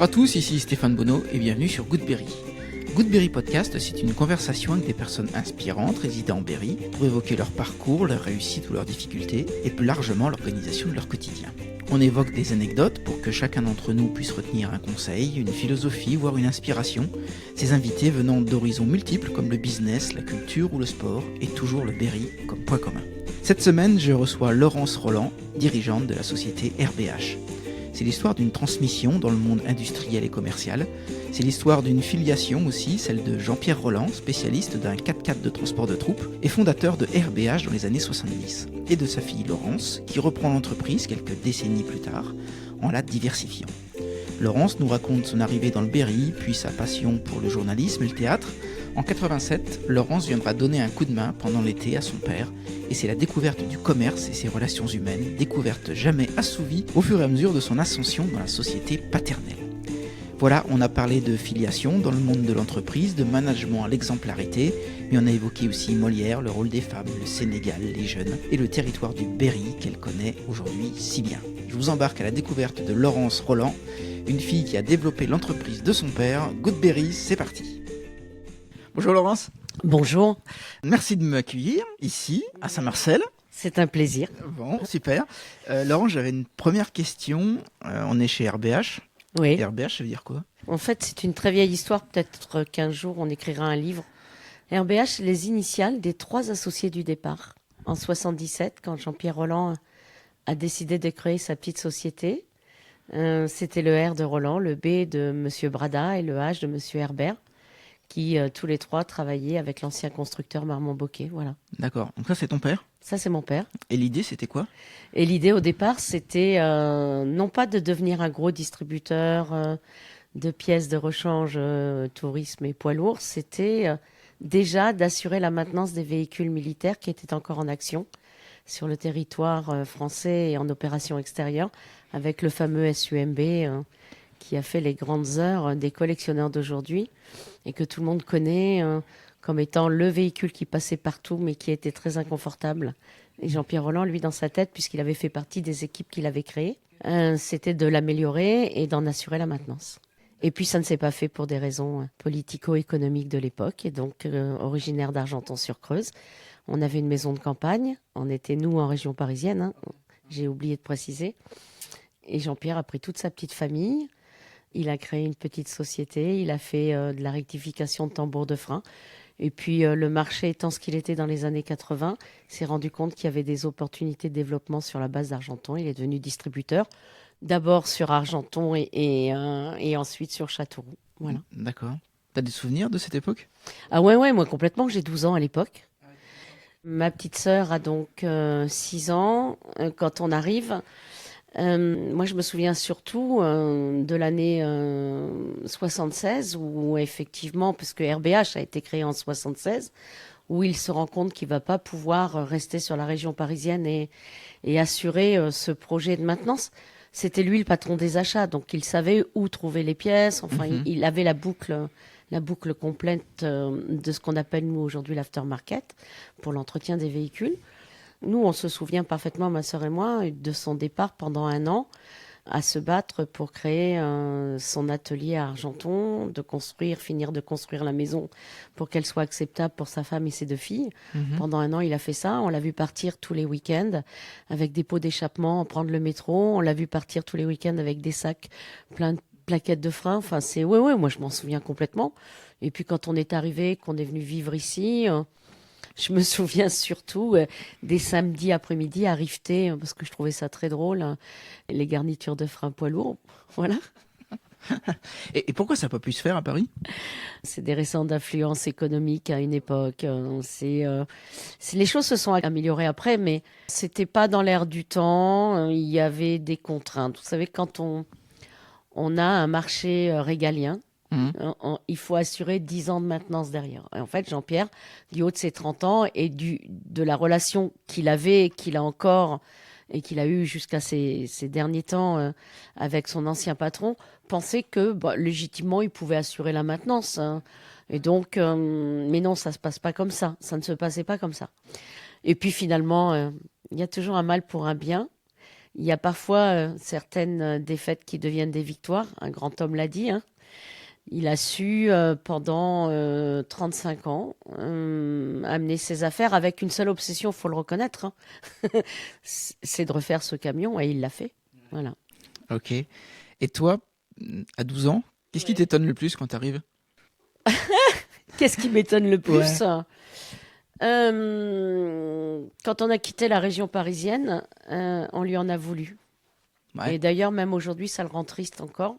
Bonjour à tous, ici Stéphane Bonneau et bienvenue sur Goodberry. Goodberry Podcast, c'est une conversation avec des personnes inspirantes résidant en Berry pour évoquer leur parcours, leurs réussites ou leurs difficultés et plus largement l'organisation de leur quotidien. On évoque des anecdotes pour que chacun d'entre nous puisse retenir un conseil, une philosophie, voire une inspiration. Ces invités venant d'horizons multiples comme le business, la culture ou le sport et toujours le Berry comme point commun. Cette semaine, je reçois Laurence Roland, dirigeante de la société RBH. C'est l'histoire d'une transmission dans le monde industriel et commercial. C'est l'histoire d'une filiation aussi, celle de Jean-Pierre Roland, spécialiste d'un 4x4 de transport de troupes et fondateur de RBH dans les années 70. Et de sa fille Laurence, qui reprend l'entreprise quelques décennies plus tard, en la diversifiant. Laurence nous raconte son arrivée dans le Berry, puis sa passion pour le journalisme et le théâtre. En 87, Laurence viendra donner un coup de main pendant l'été à son père, et c'est la découverte du commerce et ses relations humaines, découverte jamais assouvie au fur et à mesure de son ascension dans la société paternelle. Voilà, on a parlé de filiation dans le monde de l'entreprise, de management à l'exemplarité, mais on a évoqué aussi Molière, le rôle des femmes, le Sénégal, les jeunes et le territoire du Berry qu'elle connaît aujourd'hui si bien. Je vous embarque à la découverte de Laurence Roland, une fille qui a développé l'entreprise de son père. Goodberry, c'est parti. Bonjour Laurence. Bonjour. Merci de m'accueillir ici, à Saint-Marcel. C'est un plaisir. Bon, super. Laurence, j'avais une première question. On est chez RBH. Oui. Et RBH, ça veut dire quoi ? En fait, c'est une très vieille histoire. Peut-être qu'un jour, on écrira un livre. RBH, c'est les initiales des 3 associés du départ. En 77, quand Jean-Pierre Roland a décidé de créer sa petite société, c'était le R de Roland, le B de Monsieur Brada et le H de Monsieur Herbert, qui tous les 3 travaillaient avec l'ancien constructeur Marmont-Bocquet. Voilà. D'accord. Donc ça, c'est ton père ? Ça, c'est mon père. Et l'idée, c'était quoi ? Et l'idée, au départ, c'était non pas de devenir un gros distributeur de pièces de rechange, tourisme et poids lourds, c'était déjà d'assurer la maintenance des véhicules militaires qui étaient encore en action sur le territoire français et en opération extérieure, avec le fameux SUMB qui a fait les grandes heures des collectionneurs d'aujourd'hui et que tout le monde connaît comme étant le véhicule qui passait partout mais qui était très inconfortable. Et Jean-Pierre Roland, lui, dans sa tête, puisqu'il avait fait partie des équipes qu'il avait créées, c'était de l'améliorer et d'en assurer la maintenance. Et puis ça ne s'est pas fait pour des raisons politico-économiques de l'époque, et donc originaire d'Argenton-sur-Creuse. On avait une maison de campagne, on était nous en région parisienne, j'ai oublié de préciser. Et Jean-Pierre a pris toute sa petite famille, il a créé une petite société, il a fait de la rectification de tambours de frein. Et puis le marché étant ce qu'il était dans les années 80, il s'est rendu compte qu'il y avait des opportunités de développement sur la base d'Argenton. Il est devenu distributeur, d'abord sur Argenton et ensuite sur Châteauroux. Voilà. D'accord. T'as des souvenirs de cette époque ? Ah ouais, moi complètement, j'ai 12 ans à l'époque. Ma petite sœur a donc 6 ans. Quand on arrive... moi, je me souviens surtout de l'année 76 où effectivement, parce que RBH a été créé en 76, où il se rend compte qu'il va pas pouvoir rester sur la région parisienne et assurer ce projet de maintenance. C'était lui le patron des achats, donc il savait où trouver les pièces. Enfin, il avait la boucle complète de ce qu'on appelle nous aujourd'hui l'aftermarket pour l'entretien des véhicules. Nous, on se souvient parfaitement, ma sœur et moi, de son départ pendant 1 an à se battre pour créer son atelier à Argenton, finir de construire la maison pour qu'elle soit acceptable pour sa femme et ses 2 filles. Pendant 1 an, il a fait ça. On l'a vu partir tous les week-ends avec des pots d'échappement, prendre le métro. On l'a vu partir tous les week-ends avec des sacs pleins de plaquettes de frein. Enfin, ouais, moi, je m'en souviens complètement. Et puis, quand on est arrivé, qu'on est venu vivre ici... je me souviens surtout des samedis après-midi à rifter, parce que je trouvais ça très drôle, les garnitures de frein poids lourd. Voilà. Et pourquoi ça n'a pas pu se faire à Paris ? C'est des récents d'influence économique à une époque. Les choses se sont améliorées après, mais c'était pas dans l'air du temps. Il y avait des contraintes. Vous savez, quand on a un marché régalien, il faut assurer 10 ans de maintenance derrière. Et en fait, Jean-Pierre, du haut de ses 30 ans et de la relation qu'il avait, qu'il a encore et qu'il a eu jusqu'à ces derniers temps avec son ancien patron, pensait que légitimement, il pouvait assurer la maintenance. Et donc, mais non, ça ne se passe pas comme ça. Ça ne se passait pas comme ça. Et puis finalement, il y a toujours un mal pour un bien. Il y a parfois certaines défaites qui deviennent des victoires. Un grand homme l'a dit, hein. Il a su pendant 35 ans amener ses affaires avec une seule obsession, faut le reconnaître, hein. C'est de refaire ce camion et il l'a fait. Voilà. Ok. Et toi, à 12 ans, qu'est-ce qui t'étonne le plus quand t'arrives? Qu'est-ce qui m'étonne le plus? Ouais. Quand on a quitté la région parisienne, on lui en a voulu. Ouais. Et d'ailleurs, même aujourd'hui, ça le rend triste encore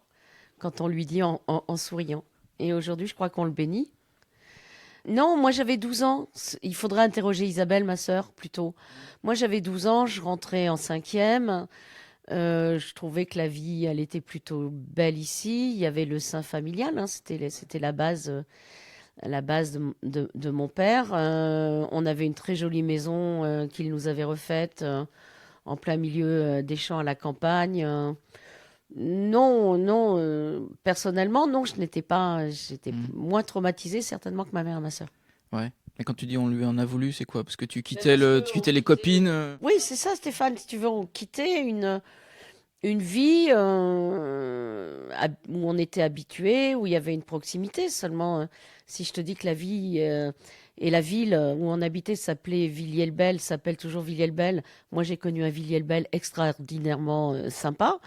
quand on lui dit en souriant. Et aujourd'hui, je crois qu'on le bénit. Non, moi j'avais 12 ans. Il faudrait interroger Isabelle, ma sœur, plutôt. Moi j'avais 12 ans, je rentrais en cinquième. Je trouvais que la vie, elle était plutôt belle ici. Il y avait le sein familial, hein, c'était la base de mon père. On avait une très jolie maison qu'il nous avait refaite en plein milieu des champs à la campagne. Non, non, personnellement, non, j'étais moins traumatisée certainement que ma mère et ma sœur. Ouais. Et quand tu dis on lui en a voulu, c'est quoi? Parce que tu Parce quittais que tu on quittais les quittait- copines. Oui, c'est ça, Stéphane. Si tu veux, on quittait une vie où on était habitué, où il y avait une proximité. Seulement, si je te dis que la vie et la ville où on habitait s'appelait Villiers-le-Bel, s'appelle toujours Villiers-le-Bel. Moi, j'ai connu un Villiers-le-Bel extraordinairement sympa.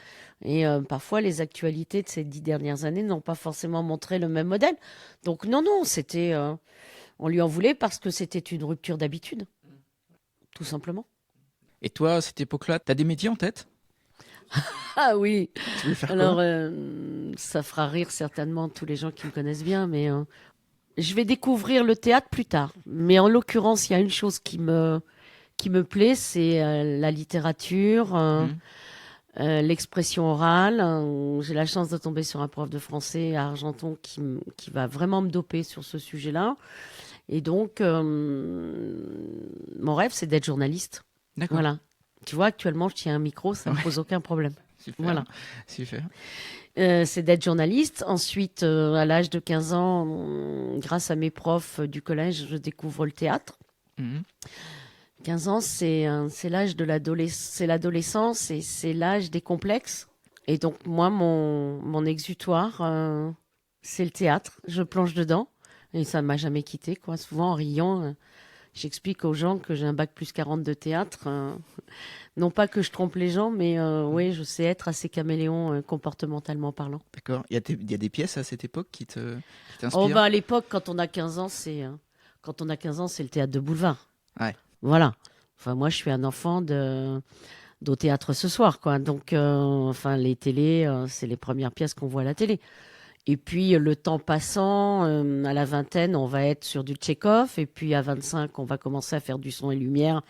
Et parfois, les actualités de ces 10 dernières années n'ont pas forcément montré le même modèle. Donc, non, non, on lui en voulait parce que c'était une rupture d'habitude, tout simplement. Et toi, à cette époque-là, t'as des métiers en tête? Ah oui. Tu voulais faire Alors, quoi? ça fera rire certainement tous les gens qui me connaissent bien, mais je vais découvrir le théâtre plus tard. Mais en l'occurrence, il y a une chose qui me plaît, c'est la littérature, Mhm. l'expression orale. J'ai la chance de tomber sur un prof de français à Argenton qui va vraiment me doper sur ce sujet-là. Et donc, mon rêve, c'est d'être journaliste. D'accord. Voilà. Tu vois, actuellement, je tiens un micro, ça ne me Ouais. pose aucun problème. Super. Voilà. Super. C'est d'être journaliste. Ensuite, à l'âge de 15 ans, grâce à mes profs du collège, je découvre le théâtre. Mhm. 15 ans, c'est l'âge de c'est l'adolescence et c'est l'âge des complexes. Et donc, moi, mon exutoire, c'est le théâtre. Je plonge dedans et ça ne m'a jamais quitté, quoi. Souvent, en riant, j'explique aux gens que j'ai un bac plus 40 de théâtre. Non pas que je trompe les gens, mais oui, je sais être assez caméléon comportementalement parlant. D'accord. Il y a des pièces à cette époque qui Oh, t'inspirent? bah, à l'époque, quand on a 15 ans, quand on a 15 ans, c'est le théâtre de boulevard. Ouais. Voilà. Enfin, moi, je suis un enfant d'au théâtre ce soir, quoi. Donc, enfin, les télés, c'est les premières pièces qu'on voit à la télé. Et puis, le temps passant, à la vingtaine, on va être sur du Tchekhov. Et puis, à 25, on va commencer à faire du son et lumière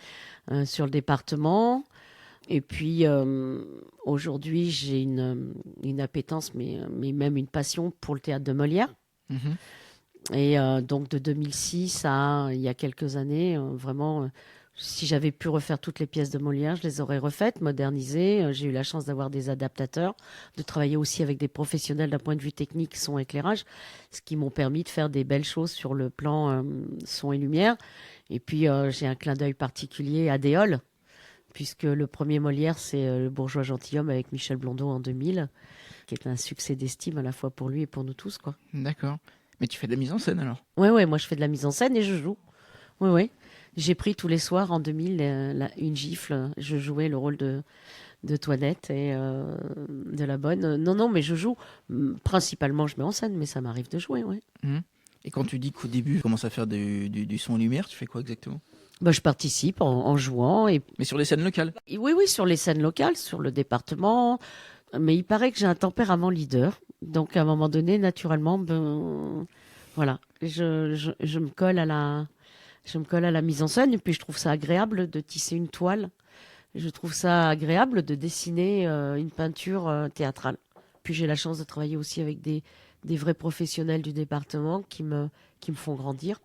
sur le département. Et puis, aujourd'hui, j'ai une appétence, mais même une passion pour le théâtre de Molière. Mhm. Et donc, de 2006 à il y a quelques années, vraiment, si j'avais pu refaire toutes les pièces de Molière, je les aurais refaites, modernisées. J'ai eu la chance d'avoir des adaptateurs, de travailler aussi avec des professionnels d'un point de vue technique, son, éclairage, ce qui m'ont permis de faire des belles choses sur le plan son et lumière. Et puis, j'ai un clin d'œil particulier à Déol, puisque le premier Molière, c'est Le bourgeois gentilhomme avec Michel Blondeau en 2000, qui est un succès d'estime à la fois pour lui et pour nous tous, quoi. D'accord. Mais tu fais de la mise en scène alors? Ouais, ouais, moi je fais de la mise en scène et je joue. Oui, oui. J'ai pris tous les soirs en 2000 une gifle. Je jouais le rôle de Toinette et de la bonne. Non, non, mais je joue. Principalement, je mets en scène, mais ça m'arrive de jouer, oui. Mhm. Et quand tu dis qu'au début, tu commences à faire du son et lumière, tu fais quoi exactement? Bah, je participe en jouant. Mais sur les scènes locales? Oui, oui, sur les scènes locales, sur le département. Mais il paraît que j'ai un tempérament leader. Donc, à un moment donné, naturellement, ben, voilà, je me colle je me colle à la mise en scène. Et puis, je trouve ça agréable de tisser une toile. Je trouve ça agréable de dessiner une peinture théâtrale. Puis, j'ai la chance de travailler aussi avec des vrais professionnels du département qui me font grandir.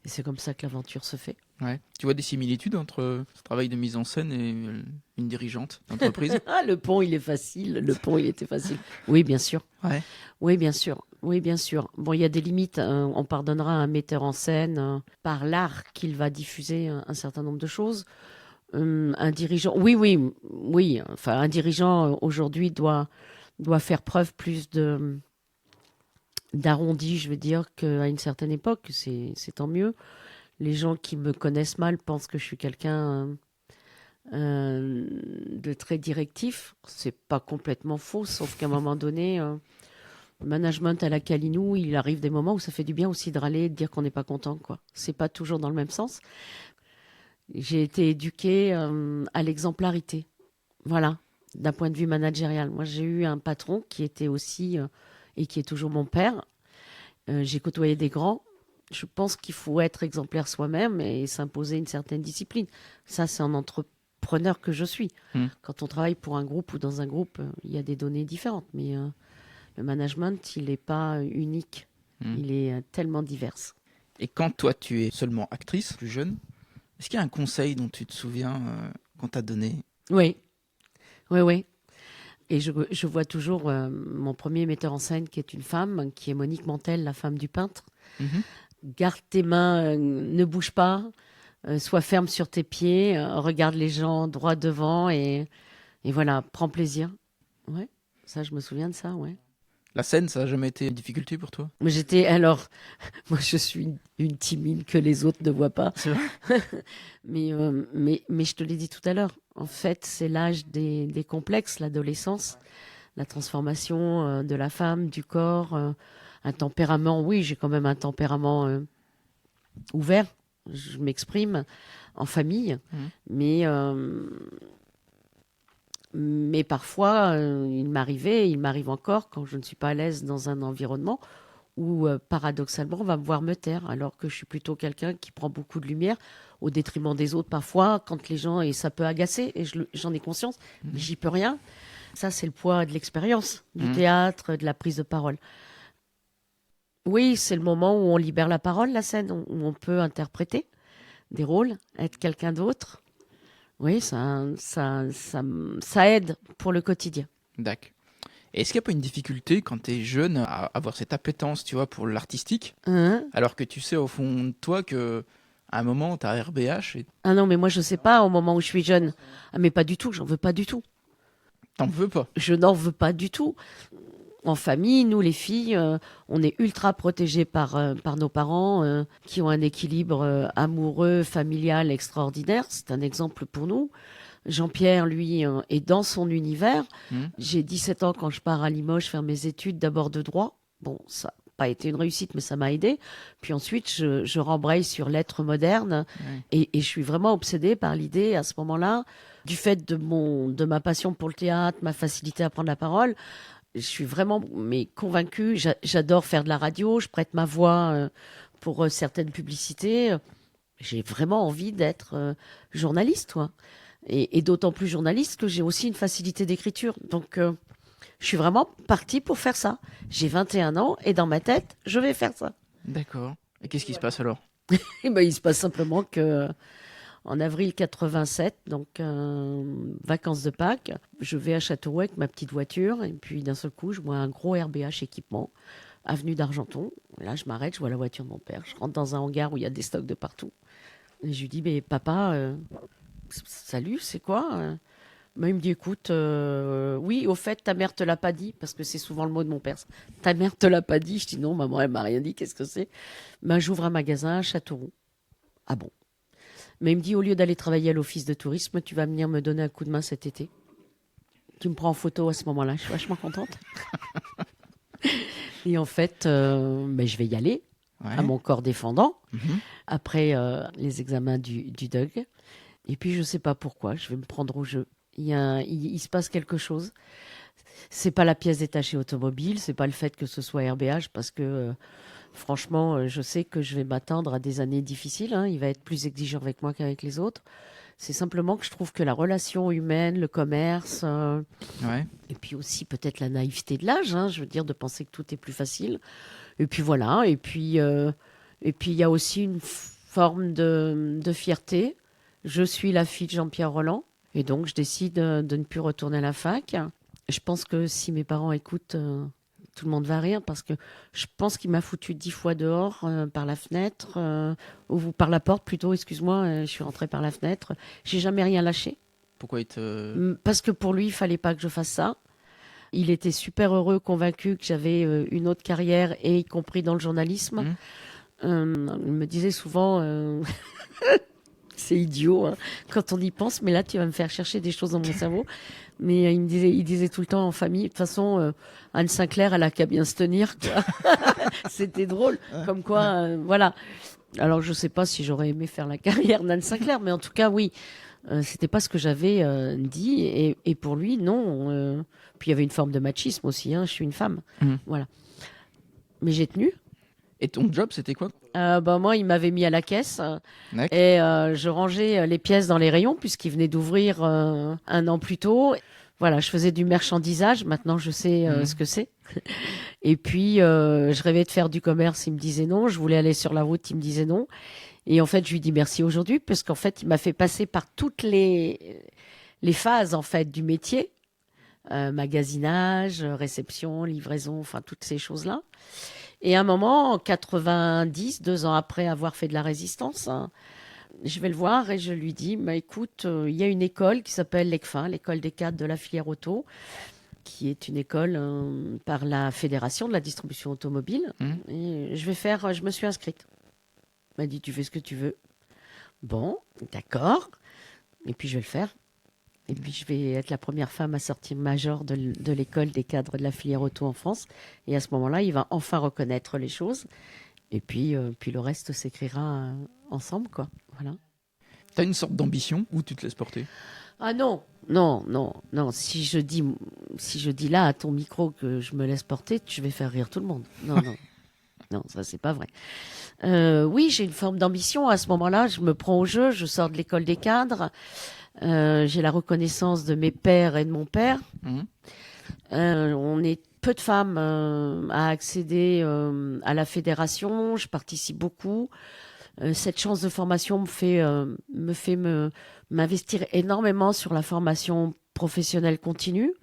Et c'est comme ça que l'aventure se fait. Ouais. Tu vois des similitudes entre ce travail de mise en scène et une dirigeante d'entreprise? Ah, le pont, il est facile. Le pont, il était facile. Oui, bien sûr. Ouais. Oui, bien sûr. Oui, bien sûr. Bon, il y a des limites. On pardonnera à un metteur en scène par l'art qu'il va diffuser un certain nombre de choses. Un dirigeant, oui. Enfin, un dirigeant aujourd'hui doit faire preuve plus d'arrondi, je veux dire, qu'à une certaine époque. C'est tant mieux. Les gens qui me connaissent mal pensent que je suis quelqu'un de très directif. C'est pas complètement faux, sauf qu'à un moment donné, le management à la Calinou, il arrive des moments où ça fait du bien aussi de râler et de dire qu'on n'est pas content, quoi. C'est pas toujours dans le même sens. J'ai été éduquée à l'exemplarité. Voilà, d'un point de vue managérial. Moi, j'ai eu un patron qui était aussi, et qui est toujours mon père. J'ai côtoyé des grands. Je pense qu'il faut être exemplaire soi-même et s'imposer une certaine discipline. Ça, c'est un entrepreneur que je suis. Quand on travaille pour un groupe ou dans un groupe, il y a des données différentes. Mais le management, il n'est pas unique. Il est tellement divers. Et quand toi, tu es seulement actrice, plus jeune, est-ce qu'il y a un conseil dont tu te souviens qu'on t'a donné? Oui. Et je vois toujours mon premier metteur en scène, qui est une femme, qui est Monique Mantel, la femme du peintre. Garde tes mains, ne bouge pas, sois ferme sur tes pieds, regarde les gens droit devant et voilà, prends plaisir. Ouais, ça, je me souviens de ça, ouais. La scène, ça n'a jamais été une difficulté pour toi? Moi, moi, je suis une timide que les autres ne voient pas. C'est vrai. mais je te l'ai dit tout à l'heure. En fait, c'est l'âge des complexes, l'adolescence, la transformation de la femme, du corps, un tempérament. Oui, j'ai quand même un tempérament ouvert. Je m'exprime en famille, mais parfois, il m'arrive encore, quand je ne suis pas à l'aise dans un environnement, où paradoxalement, on va me voir me taire, alors que je suis plutôt quelqu'un qui prend beaucoup de lumière, au détriment des autres parfois, quand les gens, et ça peut agacer, et j'en ai conscience, mais j'y peux rien. Ça, c'est le poids de l'expérience, du théâtre, de la prise de parole. Oui, c'est le moment où on libère la parole, la scène, où on peut interpréter des rôles, être quelqu'un d'autre. Oui, ça aide pour le quotidien. D'accord. Et est-ce qu'il n'y a pas une difficulté quand tu es jeune à avoir cette appétence, tu vois, pour l'artistique, alors que tu sais au fond de toi que à un moment tu as RBH et Ah non, mais moi je sais pas au moment où je suis jeune. Ah mais pas du tout, j'en veux pas du tout. t'en veux pas? Je n'en veux pas du tout. En famille, nous les filles, on est ultra protégées par nos parents qui ont un équilibre amoureux, familial extraordinaire. C'est un exemple pour nous. Jean-Pierre, lui, est dans son univers. J'ai 17 ans quand je pars à Limoges faire mes études, d'abord de droit. Bon, ça n'a pas été une réussite, mais ça m'a aidé. Puis ensuite, je rembraye sur lettres modernes. Et je suis vraiment obsédée par l'idée, à ce moment-là, du fait de ma passion pour le théâtre, ma facilité à prendre la parole. Je suis vraiment convaincue. J'adore faire de la radio. Je prête ma voix pour certaines publicités. J'ai vraiment envie d'être journaliste, toi. Et d'autant plus journaliste que j'ai aussi une facilité d'écriture. Donc, je suis vraiment partie pour faire ça. J'ai 21 ans et dans ma tête, je vais faire ça. D'accord. Et qu'est-ce qui se passe alors? Et ben, il se passe simplement que en avril 87, donc vacances de Pâques, je vais à Châteauroux avec ma petite voiture et puis d'un seul coup, je vois un gros RBH équipement, avenue d'Argenton. Là, je m'arrête, je vois la voiture de mon père. Je rentre dans un hangar où il y a des stocks de partout. Et je lui dis, mais papa, salut, c'est quoi? Ben, il me dit, écoute, oui, au fait, ta mère te l'a pas dit, parce que c'est souvent le mot de mon père. Ta mère te l'a pas dit? Je dis, non, maman, elle m'a rien dit, qu'est-ce que c'est? Ben, j'ouvre un magasin à Châteauroux. Ah bon? Mais il me dit, au lieu d'aller travailler à l'office de tourisme, tu vas venir me donner un coup de main cet été. Tu me prends en photo à ce moment-là, je suis vachement contente. Et en fait, je vais y aller, à mon corps défendant, après les examens du DUG. Et puis, je ne sais pas pourquoi, je vais me prendre au jeu. Il se passe quelque chose. C'est pas la pièce détachée automobile, c'est pas le fait que ce soit RBH, parce que franchement, je sais que je vais m'attendre à des années difficiles. Il va être plus exigeant avec moi qu'avec les autres. C'est simplement que je trouve que la relation humaine, le commerce, et puis aussi peut-être la naïveté de l'âge, je veux dire, de penser que tout est plus facile. Et puis voilà, et puis il y a aussi une forme de fierté. Je suis la fille de Jean-Pierre Rolland, et donc je décide de ne plus retourner à la fac. Je pense que si mes parents écoutent Tout le monde va rire parce que je pense qu'il m'a foutu 10 fois dehors par la fenêtre, ou par la porte plutôt, excuse-moi, je suis rentrée par la fenêtre. J'ai jamais rien lâché. Pourquoi il te... Parce que pour lui, il fallait pas que je fasse ça. Il était super heureux, convaincu que j'avais une autre carrière, et y compris dans le journalisme. Il me disait souvent, c'est idiot hein, quand on y pense, mais là tu vas me faire chercher des choses dans mon cerveau. Mais il disait tout le temps en famille, de toute façon, Anne Sinclair, elle a qu'à bien se tenir, quoi. C'était drôle, comme quoi, voilà. Alors je sais pas si j'aurais aimé faire la carrière d'Anne Sinclair, mais en tout cas oui, c'était pas ce que j'avais dit, et pour lui non. Puis il y avait une forme de machisme aussi, hein, je suis une femme, voilà. Mais j'ai tenu. Et ton job, c'était quoi? Moi, il m'avait mis à la caisse D'accord. et je rangeais les pièces dans les rayons puisqu'il venait d'ouvrir un an plus tôt. Voilà, je faisais du marchandisage. Maintenant, je sais ce que c'est. Et puis, je rêvais de faire du commerce. Il me disait non. Je voulais aller sur la route. Il me disait non. Et en fait, je lui dis merci aujourd'hui parce qu'en fait, il m'a fait passer par toutes les phases en fait du métier. Magasinage, réception, livraison, enfin toutes ces choses-là. Et à un moment, en 90, 2 ans après avoir fait de la résistance, hein, je vais le voir et je lui dis, écoute, il y a une école qui s'appelle l'ECFA, l'école des cadres de la filière auto, qui est une école par la Fédération de la distribution automobile. Et je me suis inscrite. Il m'a dit, tu fais ce que tu veux. Bon, d'accord. Et puis je vais le faire. Et puis, je vais être la première femme à sortir major de l'école des cadres de la filière auto en France. Et à ce moment-là, il va enfin reconnaître les choses. Et puis le reste s'écrira ensemble, quoi. Voilà. T'as une sorte d'ambition ou tu te laisses porter? Ah non, non, non, non. Si je dis là à ton micro que je me laisse porter, je vais faire rire tout le monde. Non, non. Non, ça, c'est pas vrai. Oui, j'ai une forme d'ambition. À ce moment-là, je me prends au jeu. Je sors de l'école des cadres. J'ai la reconnaissance de mes pères et de mon père. On est peu de femmes à accéder à la fédération. Je participe beaucoup. Cette chance de formation me fait m'investir énormément sur la formation professionnelle continue.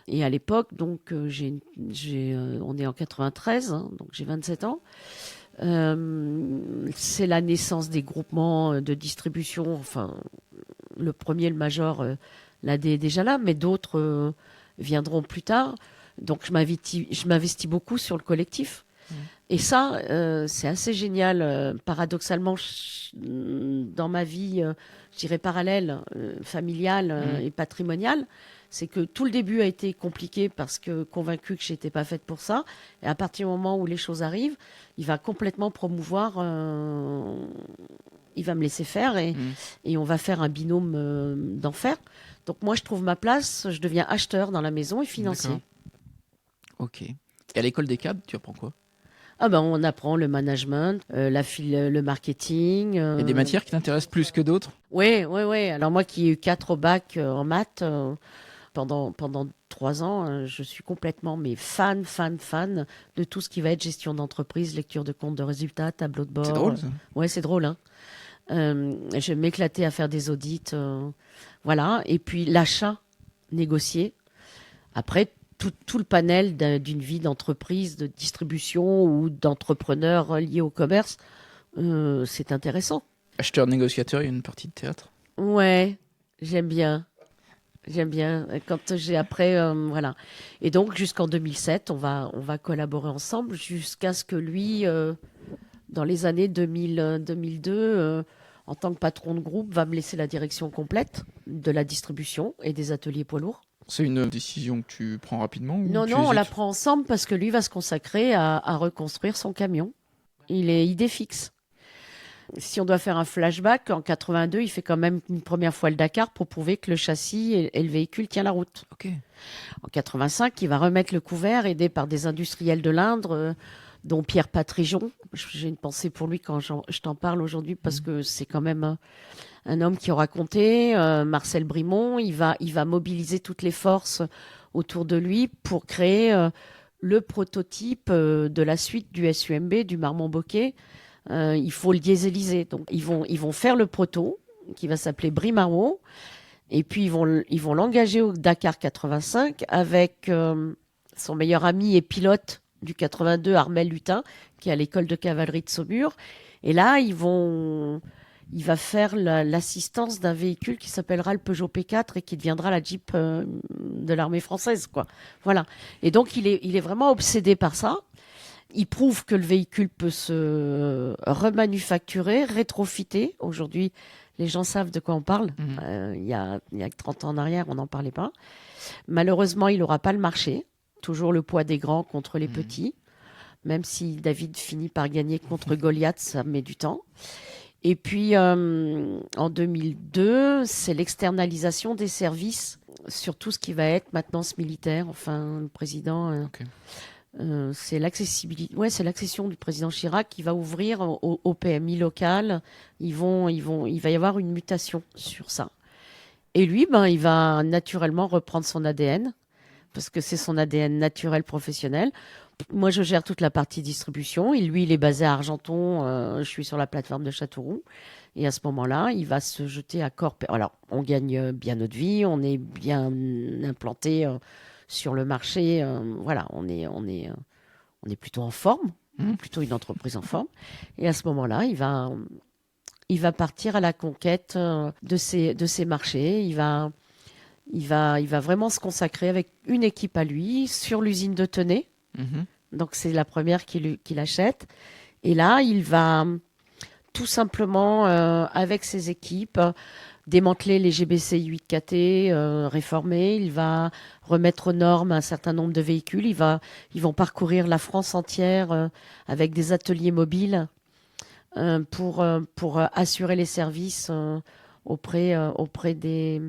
Et à l'époque, donc, on est en 93, hein, donc j'ai 27 ans. C'est la naissance des groupements de distribution. Enfin, le premier, le major, là déjà là, mais d'autres viendront plus tard. Donc je m'investis beaucoup sur le collectif. Et ça, c'est assez génial. Paradoxalement, dans ma vie, je dirais parallèle, familiale et patrimoniale, c'est que tout le début a été compliqué parce que convaincu que j'étais pas faite pour ça. Et à partir du moment où les choses arrivent, il va complètement promouvoir. Il va me laisser faire et on va faire un binôme d'enfer. Donc moi, je trouve ma place. Je deviens acheteur dans la maison et financier. D'accord. Ok. Et à l'école des cadres, tu apprends quoi? On apprend le management, le marketing. Il y a des matières qui t'intéressent plus que d'autres? Oui. Alors moi qui ai eu 4 au bac en maths pendant 3 ans, je suis complètement fan de tout ce qui va être gestion d'entreprise, lecture de comptes de résultats, tableau de bord. C'est drôle ça. Ouais, c'est drôle. Hein. Je m'éclatais à faire des audits. Voilà. Et puis l'achat, négocier. Après, tout le panel d'une vie d'entreprise, de distribution ou d'entrepreneur lié au commerce, c'est intéressant. Acheteur, négociateur, il y a une partie de théâtre? Ouais, j'aime bien. Quand j'ai après, voilà. Et donc, jusqu'en 2007, on va collaborer ensemble jusqu'à ce que lui, dans les années 2002, en tant que patron de groupe, va me laisser la direction complète de la distribution et des ateliers poids lourds. C'est une décision que tu prends rapidement ou Non, tu on hésites? la prend ensemble parce que lui va se consacrer à reconstruire son camion. Il est idée fixe. Si on doit faire un flashback, en 82, il fait quand même une première fois le Dakar pour prouver que le châssis et le véhicule tient la route. Ok. En 85, il va remettre le couvert, aidé par des industriels de l'Indre, dont Pierre Patrijon. J'ai une pensée pour lui quand je t'en parle aujourd'hui parce que c'est quand même un homme qui aura compté. Marcel Brimont, il va mobiliser toutes les forces autour de lui pour créer le prototype de la suite du SUMB, du Marmont-Bocquet. Il faut le dieseliser. Donc, ils vont faire le proto, qui va s'appeler Brimaro, et puis ils vont l'engager au Dakar 85 avec Son meilleur ami est pilote du 82, Armel Lutin, qui est à l'école de cavalerie de Saumur. Et là, il va faire l'assistance d'un véhicule qui s'appellera le Peugeot P4 et qui deviendra la Jeep de l'armée française, quoi. Voilà. Et donc, il est vraiment obsédé par ça. Il prouve que le véhicule peut se remanufacturer, rétrofiter. Aujourd'hui, les gens savent de quoi on parle. Il y a 30 ans en arrière, on n'en parlait pas. Malheureusement, il n'aura pas le marché. Toujours le poids des grands contre les petits. Même si David finit par gagner contre Goliath, ça met du temps. Et puis, en 2002, c'est l'externalisation des services sur tout ce qui va être maintenance militaire. Enfin, le président... c'est l'accessibilité. Ouais, c'est l'accession du président Chirac qui va ouvrir au PMI local. Il va y avoir une mutation sur ça. Et lui, il va naturellement reprendre son ADN parce que c'est son ADN naturel professionnel. Moi, je gère toute la partie distribution. Et lui, il est basé à Argenton. Je suis sur la plateforme de Châteauroux. Et à ce moment-là, il va se jeter à corps. Alors, on gagne bien notre vie. On est bien implanté sur le marché. Voilà, on est plutôt en forme. Plutôt une entreprise en forme. Et à ce moment-là, il va partir à la conquête de ces marchés. Il va vraiment se consacrer avec une équipe à lui sur l'usine de Tenay. Donc, c'est la première qu'il achète. Et là, il va tout simplement, avec ses équipes, démanteler les GBC 8KT, réformer. Il va remettre aux normes un certain nombre de véhicules. Ils vont parcourir la France entière avec des ateliers mobiles pour assurer les services auprès des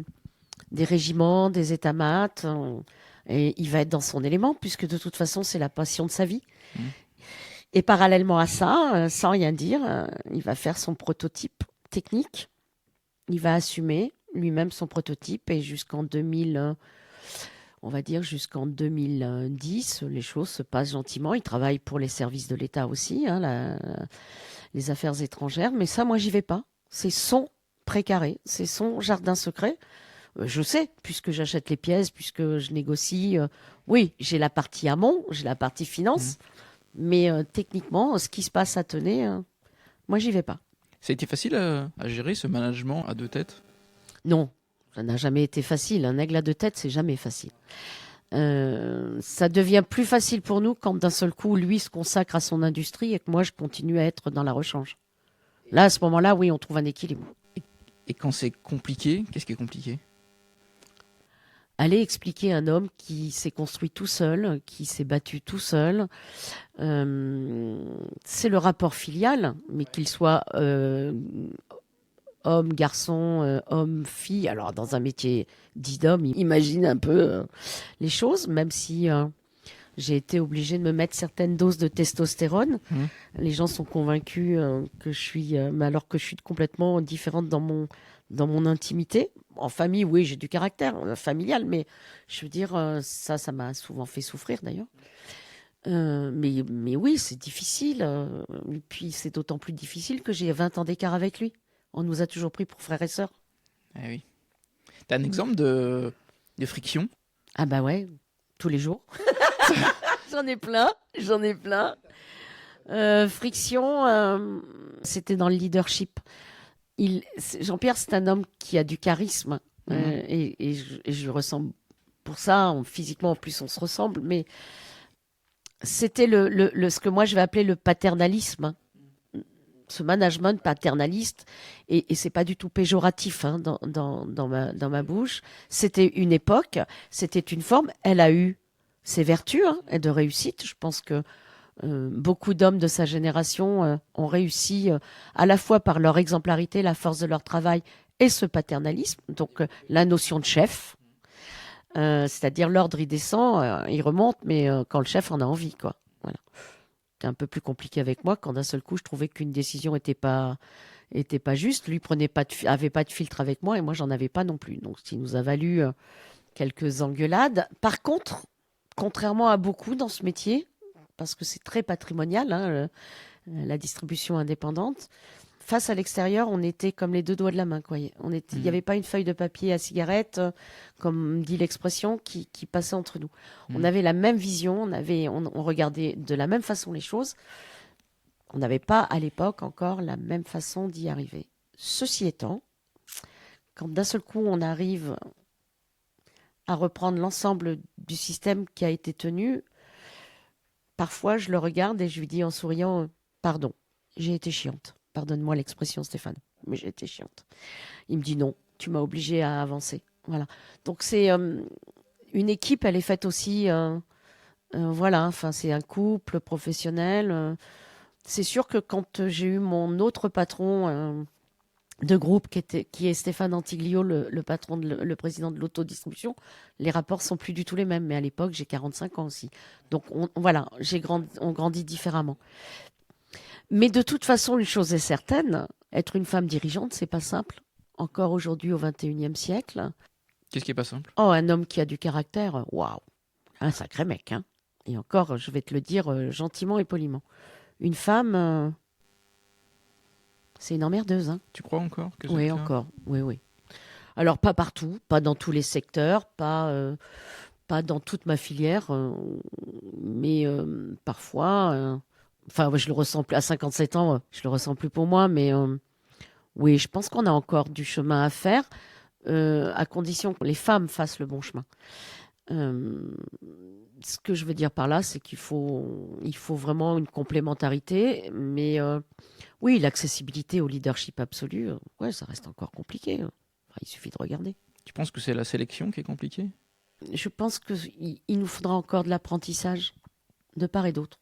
régiments, des états-mat. Et il va être dans son élément, puisque de toute façon, c'est la passion de sa vie. Et parallèlement à ça, sans rien dire, il va faire son prototype technique. Il va assumer lui-même son prototype et jusqu'en 2010, les choses se passent gentiment. Il travaille pour les services de l'État aussi, les affaires étrangères. Mais ça, moi, j'y vais pas. C'est son précaré, c'est son jardin secret. Je sais, puisque j'achète les pièces, puisque je négocie. Oui, j'ai la partie amont, j'ai la partie finance. Mais techniquement, ce qui se passe à Tenay, moi, j'y vais pas. Ça a été facile à gérer, ce management à deux têtes ? Non, ça n'a jamais été facile. Un aigle à deux têtes, c'est jamais facile. Ça devient plus facile pour nous quand d'un seul coup, lui se consacre à son industrie et que moi, je continue à être dans la rechange. Là, à ce moment-là, oui, on trouve un équilibre. Et quand c'est compliqué, qu'est-ce qui est compliqué ? Aller expliquer à un homme qui s'est construit tout seul, qui s'est battu tout seul, c'est le rapport filial, mais qu'il soit homme, garçon, homme, fille. Alors, dans un métier dit d'homme, imagine un peu les choses, même si j'ai été obligée de me mettre certaines doses de testostérone. Les gens sont convaincus que je suis, alors que je suis complètement différente dans mon intimité. En famille, oui, j'ai du caractère familial, mais je veux dire, ça m'a souvent fait souffrir d'ailleurs. Mais oui, c'est difficile. Et puis, c'est d'autant plus difficile que j'ai 20 ans d'écart avec lui. On nous a toujours pris pour frères et sœurs. Ah oui. T'as un exemple de friction ? Ah bah ouais, tous les jours. J'en ai plein. Friction, c'était dans le leadership. Jean-Pierre, c'est un homme qui a du charisme. Et je ressemble pour ça. Physiquement, en plus, on se ressemble. Mais c'était ce que moi, je vais appeler le paternalisme. Ce management paternaliste. Et c'est pas du tout péjoratif dans ma bouche. C'était une époque, c'était une forme. Elle a eu ses vertus et de réussite. Je pense que beaucoup d'hommes de sa génération ont réussi à la fois par leur exemplarité, la force de leur travail et ce paternalisme. Donc la notion de chef, c'est-à-dire l'ordre, il descend, il remonte, mais quand le chef en a envie, quoi. Voilà. C'était un peu plus compliqué avec moi quand d'un seul coup je trouvais qu'une décision était pas juste. Lui avait pas de filtre avec moi et moi j'en avais pas non plus. Donc ce qui nous a valu quelques engueulades. Par contre, contrairement à beaucoup dans ce métier, parce que c'est très patrimonial, la distribution indépendante, face à l'extérieur, on était comme les deux doigts de la main, quoi. Il n'y avait pas une feuille de papier à cigarette, comme dit l'expression, qui passait entre nous. On avait la même vision, on regardait de la même façon les choses. On n'avait pas, à l'époque, encore la même façon d'y arriver. Ceci étant, quand d'un seul coup, on arrive à reprendre l'ensemble du système qui a été tenu, parfois, je le regarde et je lui dis en souriant, pardon, j'ai été chiante. Pardonne-moi l'expression, Stéphane, mais j'ai été chiante. Il me dit non, tu m'as obligée à avancer. Voilà. Donc c'est une équipe, elle est faite aussi, voilà. Enfin, c'est un couple professionnel. C'est sûr que quand j'ai eu mon autre patron de groupe, qui est Stéphane Antiglio, le patron, le président de l'autodistribution, les rapports sont plus du tout les mêmes. Mais à l'époque, j'ai 45 ans aussi. Donc voilà, on grandit différemment. Mais de toute façon, une chose est certaine, être une femme dirigeante, c'est pas simple. Encore aujourd'hui, au XXIe siècle. Qu'est-ce qui est pas simple? Oh, un homme qui a du caractère, waouh, un sacré mec, hein. Et encore, je vais te le dire gentiment et poliment. Une femme, c'est une emmerdeuse, hein. Tu crois encore que c'est Oui, le cas? encore, oui. Alors, pas partout, pas dans tous les secteurs, pas dans toute ma filière, mais parfois... Enfin, je le ressens plus à 57 ans, je le ressens plus pour moi, mais oui, je pense qu'on a encore du chemin à faire, à condition que les femmes fassent le bon chemin. Ce que je veux dire par là, c'est il faut vraiment une complémentarité, mais oui, l'accessibilité au leadership absolu, ouais, ça reste encore compliqué. Enfin, il suffit de regarder. Tu penses que c'est la sélection qui est compliquée? Je pense qu'il nous faudra encore de l'apprentissage de part et d'autre.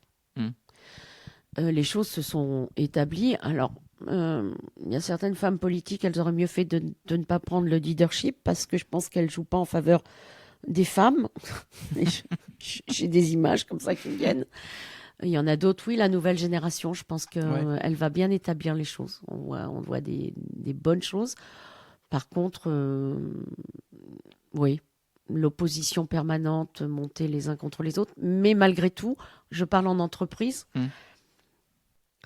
Les choses se sont établies. Alors, il y a certaines femmes politiques, elles auraient mieux fait de ne pas prendre le leadership parce que je pense qu'elles ne jouent pas en faveur des femmes. J'ai des images comme ça qui me viennent. Il y en a d'autres, oui, la nouvelle génération, je pense qu'elle va bien établir les choses. On voit des bonnes choses. Par contre, oui, l'opposition permanente, monter les uns contre les autres. Mais malgré tout, je parle en entreprise.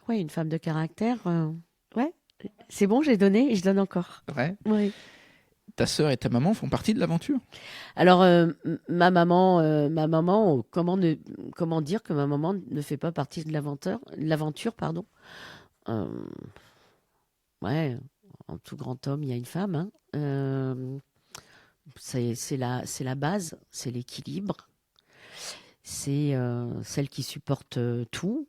Oui, une femme de caractère. Ouais, c'est bon, j'ai donné et je donne encore. Ouais. Oui. Ta sœur et ta maman font partie de l'aventure? Alors, ma maman, comment dire que ma maman ne fait pas partie de l'aventure, pardon. Ouais, en tout grand homme, il y a une femme, hein. C'est la base, c'est l'équilibre. C'est celle qui supporte tout.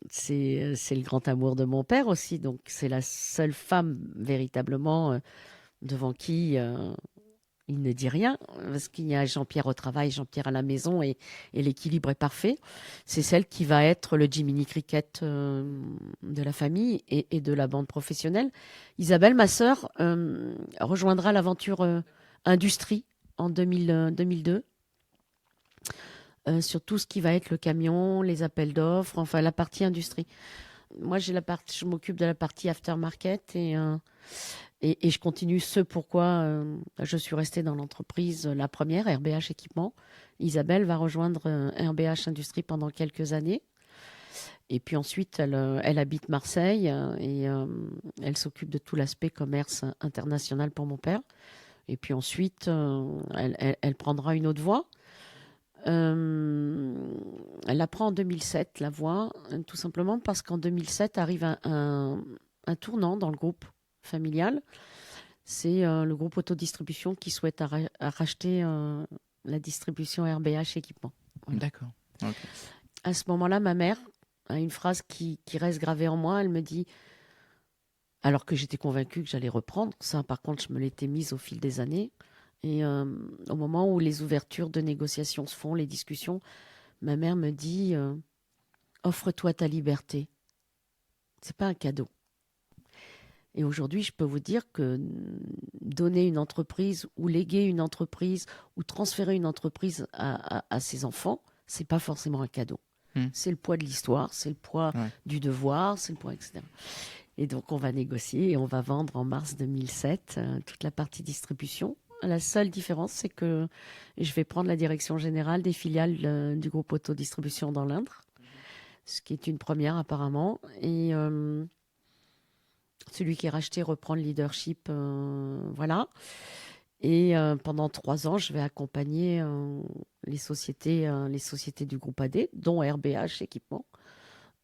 C'est le grand amour de mon père aussi. Donc, c'est la seule femme véritablement devant qui il ne dit rien. Parce qu'il y a Jean-Pierre au travail, Jean-Pierre à la maison et l'équilibre est parfait. C'est celle qui va être le Jiminy Cricket de la famille et de la bande professionnelle. Isabelle, ma sœur, rejoindra l'aventure industrie en 2002, sur tout ce qui va être le camion, les appels d'offres, enfin la partie industrie. Moi, je m'occupe de la partie aftermarket et je continue ce pourquoi je suis restée dans l'entreprise, la première, RBH Équipement. Isabelle va rejoindre RBH Industrie pendant quelques années. Et puis ensuite, elle habite Marseille et elle s'occupe de tout l'aspect commerce international pour mon père. Et puis ensuite, elle prendra une autre voie. Elle apprend en 2007, la voie, tout simplement parce qu'en 2007 arrive un tournant dans le groupe familial. C'est le groupe Autodistribution qui souhaite racheter la distribution RBH Équipement. Voilà. D'accord. Okay. À ce moment-là, ma mère a une phrase qui reste gravée en moi. Elle me dit... Alors que j'étais convaincue que j'allais reprendre. Ça, par contre, je me l'étais mise au fil des années. Et au moment où les ouvertures de négociations se font, les discussions, ma mère me dit offre-toi ta liberté. C'est pas un cadeau. Et aujourd'hui, je peux vous dire que donner une entreprise ou léguer une entreprise ou transférer une entreprise à ses enfants, c'est pas forcément un cadeau. C'est le poids de l'histoire, c'est le poids du devoir, c'est le poids, etc. Et donc, on va négocier et on va vendre en mars 2007 toute la partie distribution. La seule différence, c'est que je vais prendre la direction générale des filiales du groupe Autodistribution dans l'Indre. ce qui est une première apparemment. Et celui qui est racheté reprend le leadership, voilà. Et pendant 3 ans, je vais accompagner les sociétés du groupe AD, dont RBH Équipement,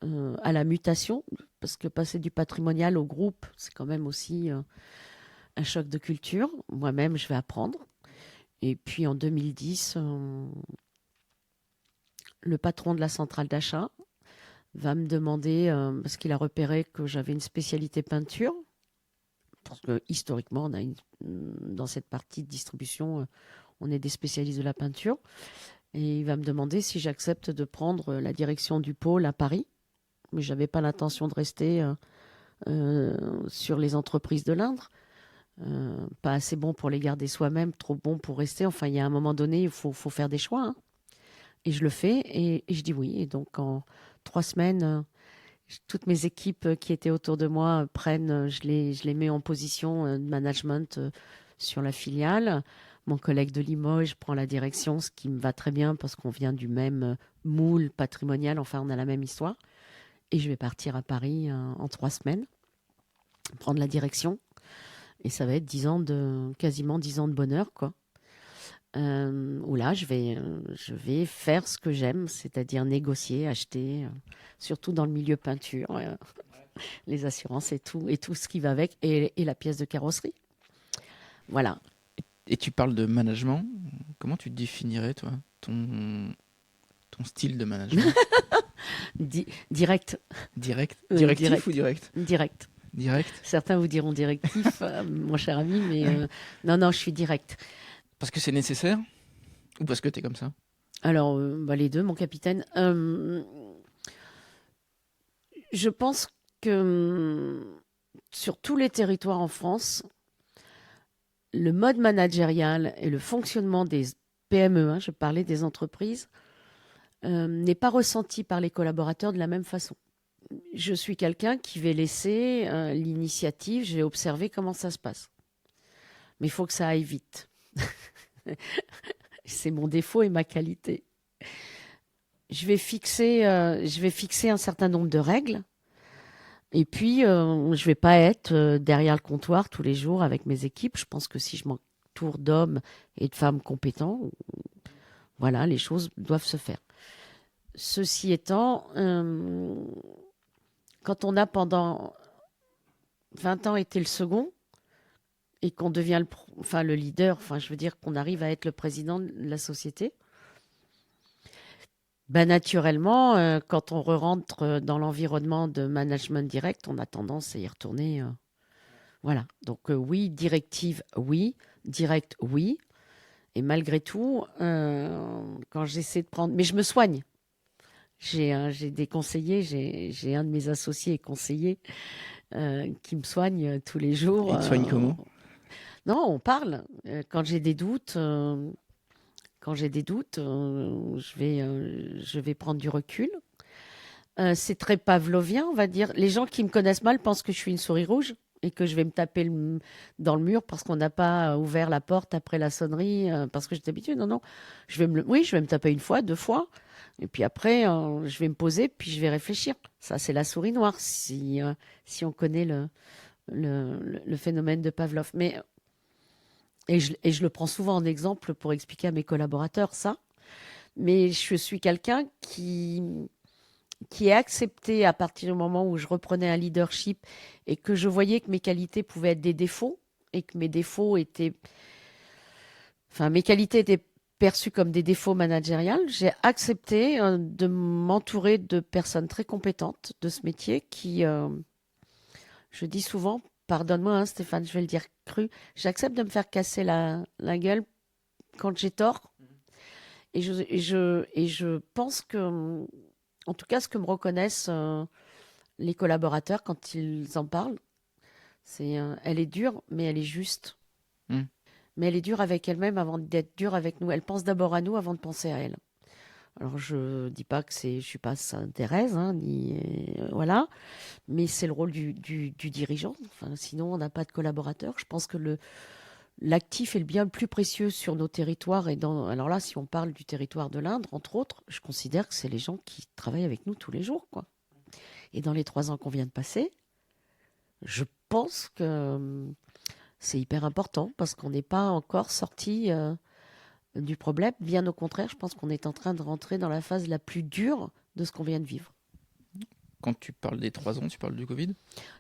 à la mutation, parce que passer du patrimonial au groupe, c'est quand même aussi un choc de culture. Moi-même, je vais apprendre. Et puis en 2010, le patron de la centrale d'achat va me demander, parce qu'il a repéré que j'avais une spécialité peinture, parce que historiquement, dans cette partie de distribution, on est des spécialistes de la peinture. Et il va me demander si j'accepte de prendre la direction du pôle à Paris. Mais je n'avais pas l'intention de rester sur les entreprises de l'Indre. Pas assez bon pour les garder soi-même, trop bon pour rester. Enfin, il y a un moment donné, il faut faire des choix. Hein. Et je le fais et je dis oui. Et donc, en 3 semaines, toutes mes équipes qui étaient autour de moi prennent, je les mets en position de management sur la filiale. Mon collègue de Limoges prend la direction, ce qui me va très bien parce qu'on vient du même moule patrimonial. Enfin, on a la même histoire. Et je vais partir à Paris en 3 semaines, prendre la direction. Et ça va être quasiment 10 ans de bonheur, quoi. Où là, je vais faire ce que j'aime, c'est-à-dire négocier, acheter, surtout dans le milieu peinture, les assurances et tout ce qui va avec, et la pièce de carrosserie. Voilà. Et tu parles de management. Comment tu définirais, toi, ton style de management? Direct. Direct. Directif direct. ou direct? Direct. Direct. Certains vous diront directif, mon cher ami, mais non, je suis direct. Parce que c'est nécessaire? Ou parce que t'es comme ça? Alors, les deux, mon capitaine. Je pense que sur tous les territoires en France, le mode managérial et le fonctionnement des PME, je parlais des entreprises, n'est pas ressenti par les collaborateurs de la même façon. Je suis quelqu'un qui va laisser l'initiative, je vais observer comment ça se passe. Mais il faut que ça aille vite. C'est mon défaut et ma qualité. Je vais fixer un certain nombre de règles. Et puis, je vais pas être derrière le comptoir tous les jours avec mes équipes. Je pense que si je m'entoure d'hommes et de femmes compétents, voilà, les choses doivent se faire. Ceci étant, quand on a pendant 20 ans été le second et qu'on devient le leader, je veux dire qu'on arrive à être le président de la société, naturellement, quand on rentre dans l'environnement de management direct, on a tendance à y retourner. Voilà. Donc oui, directive, oui. Direct, oui. Et malgré tout, quand j'essaie de prendre... Mais je me soigne. J'ai des conseillers, j'ai un de mes associés conseillers qui me soigne tous les jours. Il te soigne comment? Non, on parle. Quand j'ai des doutes, je vais prendre du recul. C'est très pavlovien, on va dire. Les gens qui me connaissent mal pensent que je suis une souris rouge et que je vais me taper dans le mur parce qu'on n'a pas ouvert la porte après la sonnerie, parce que j'ai l'habitude. Non, je vais me taper 1 fois, 2 fois. Et puis après, je vais me poser, puis je vais réfléchir. Ça, c'est la souris noire, si on connaît le phénomène de Pavlov. Et je le prends souvent en exemple pour expliquer à mes collaborateurs ça. Mais je suis quelqu'un qui est accepté à partir du moment où je reprenais un leadership et que je voyais que mes qualités pouvaient être des défauts et que mes qualités étaient perçues comme des défauts managériels. J'ai accepté de m'entourer de personnes très compétentes de ce métier qui, je dis souvent, pardonne-moi Stéphane, je vais le dire cru, j'accepte de me faire casser la gueule quand j'ai tort. Et je pense que, en tout cas, ce que me reconnaissent les collaborateurs quand ils en parlent, c'est elle est dure, mais elle est juste. Mais elle est dure avec elle-même avant d'être dure avec nous. Elle pense d'abord à nous avant de penser à elle. Alors, je dis pas que je suis pas Sainte Thérèse, voilà, mais c'est le rôle du dirigeant. Sinon, on n'a pas de collaborateurs. Je pense que l'actif est le bien le plus précieux sur nos territoires. Alors là, si on parle du territoire de l'Indre, entre autres, je considère que c'est les gens qui travaillent avec nous tous les jours, quoi. Et dans les 3 ans qu'on vient de passer, je pense que c'est hyper important parce qu'on n'est pas encore sorti du problème. Bien au contraire, je pense qu'on est en train de rentrer dans la phase la plus dure de ce qu'on vient de vivre. Quand tu parles des 3 ans, tu parles du Covid ?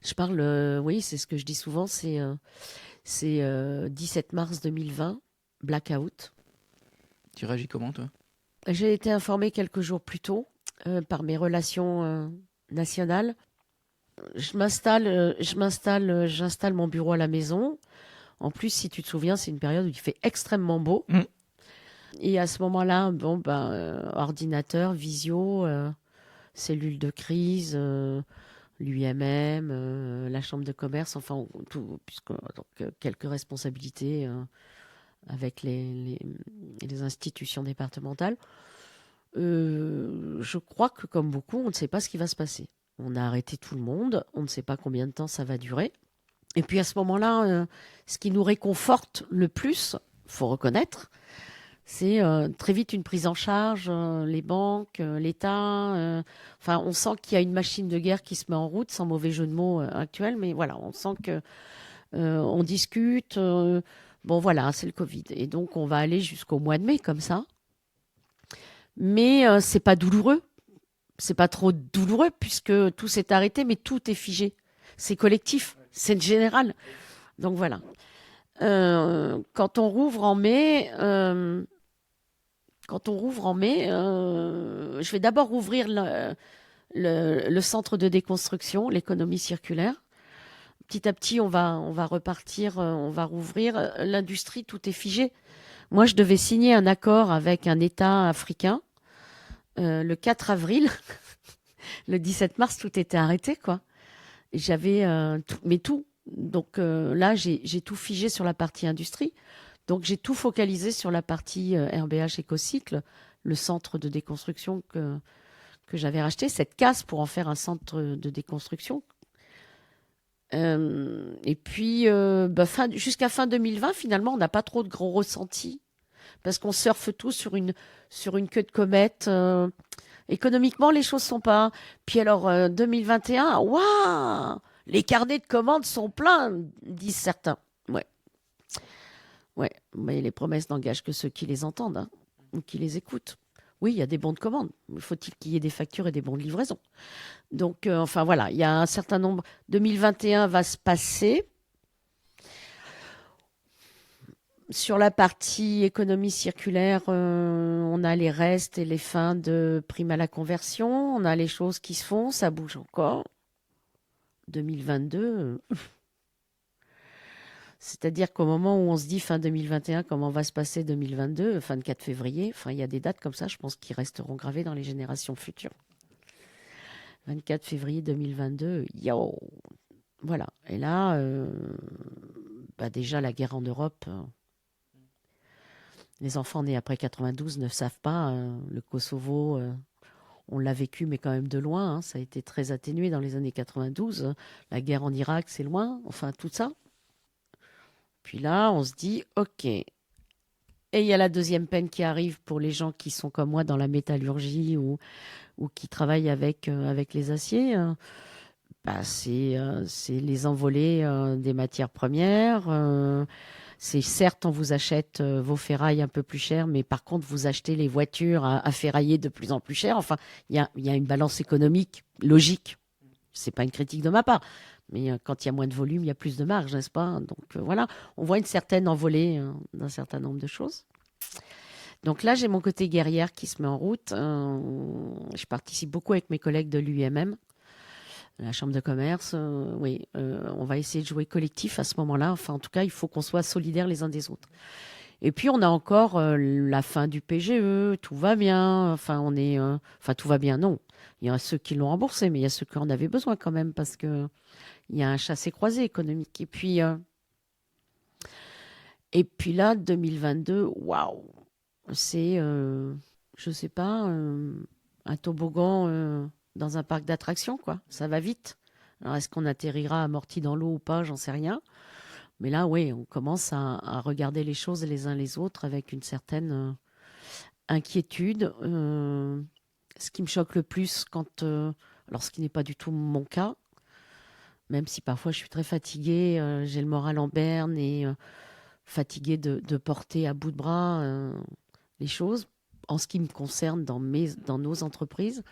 Je parle, oui, c'est ce que je dis souvent, c'est 17 mars 2020, blackout. Tu réagis comment, toi ? J'ai été informée quelques jours plus tôt par mes relations nationales. J'installe mon bureau à la maison. En plus, si tu te souviens, c'est une période où il fait extrêmement beau. Et à ce moment-là, ordinateur, visio, cellule de crise, l'UMM, la chambre de commerce, enfin tout, quelques responsabilités avec les institutions départementales. Je crois que comme beaucoup, on ne sait pas ce qui va se passer. On a arrêté tout le monde, on ne sait pas combien de temps ça va durer. Et puis à ce moment-là, ce qui nous réconforte le plus, faut reconnaître, c'est très vite une prise en charge, les banques, l'État. Enfin, on sent qu'il y a une machine de guerre qui se met en route, sans mauvais jeu de mots actuel, mais voilà, on sent que on discute. Bon, voilà, c'est le Covid, et donc on va aller jusqu'au mois de mai comme ça. Mais c'est pas douloureux, c'est pas trop douloureux puisque tout s'est arrêté, mais tout est figé. C'est collectif, c'est général. Donc voilà. Quand on rouvre en mai. Je vais d'abord rouvrir le centre de déconstruction, l'économie circulaire. Petit à petit, on va repartir, on va rouvrir. L'industrie, tout est figé. Moi, je devais signer un accord avec un État africain le 4 avril. Le 17 mars, tout était arrêté, quoi. J'avais tout. Donc là, j'ai tout figé sur la partie industrie. Donc j'ai tout focalisé sur la partie RBH Écocycle, le centre de déconstruction que j'avais racheté, cette case pour en faire un centre de déconstruction. Et puis jusqu'à fin 2020, finalement, on n'a pas trop de gros ressentis parce qu'on surfe tout sur une queue de comète. Économiquement, les choses sont pas. Puis alors 2021, waouh, les carnets de commandes sont pleins, disent certains. Ouais, mais les promesses n'engagent que ceux qui les entendent, hein, ou qui les écoutent. Oui, il y a des bons de commande. Faut-il qu'il y ait des factures et des bons de livraison? Donc, enfin voilà, il y a un certain nombre. 2021 va se passer. Sur la partie économie circulaire, on a les restes et les fins de prime à la conversion. On a les choses qui se font, ça bouge encore. 2022... C'est-à-dire qu'au moment où on se dit fin 2021, comment va se passer 2022, fin de 4 février, enfin, il y a des dates comme ça, je pense, qui resteront gravées dans les générations futures. 24 février 2022, yo. Voilà. Et là, déjà, la guerre en Europe, les enfants nés après 92 ne savent pas. Le Kosovo, on l'a vécu, mais quand même de loin. Hein, ça a été très atténué dans les années 92. La guerre en Irak, c'est loin. Enfin, tout ça. Puis là, on se dit, OK. Et il y a la deuxième peine qui arrive pour les gens qui sont comme moi dans la métallurgie ou qui travaillent avec les aciers. C'est les envolées des matières premières. C'est certes, on vous achète vos ferrailles un peu plus chères, mais par contre, vous achetez les voitures à ferrailler de plus en plus chères. Enfin, il y a une balance économique logique. C'est pas une critique de ma part. Mais quand il y a moins de volume, il y a plus de marge, n'est-ce pas? Donc voilà, on voit une certaine envolée d'un certain nombre de choses. Donc là, j'ai mon côté guerrière qui se met en route. Je participe beaucoup avec mes collègues de l'UMM, la chambre de commerce. On va essayer de jouer collectif à ce moment-là. Enfin, en tout cas, il faut qu'on soit solidaires les uns des autres. Et puis, on a encore la fin du PGE, tout va bien. Enfin, tout va bien, non. Il y a ceux qui l'ont remboursé, mais il y a ceux qui en avaient besoin quand même parce que il y a un chassé-croisé économique. Et puis là, 2022, waouh, c'est, je sais pas, un toboggan dans un parc d'attractions, quoi. Ça va vite. Alors, est-ce qu'on atterrira amorti dans l'eau ou pas? J'en sais rien. Mais là, oui, on commence à regarder les choses les uns les autres avec une certaine inquiétude. Ce qui me choque le plus alors ce qui n'est pas du tout mon cas, même si parfois je suis très fatiguée, j'ai le moral en berne et fatiguée de porter à bout de bras les choses. En ce qui me concerne dans nos entreprises,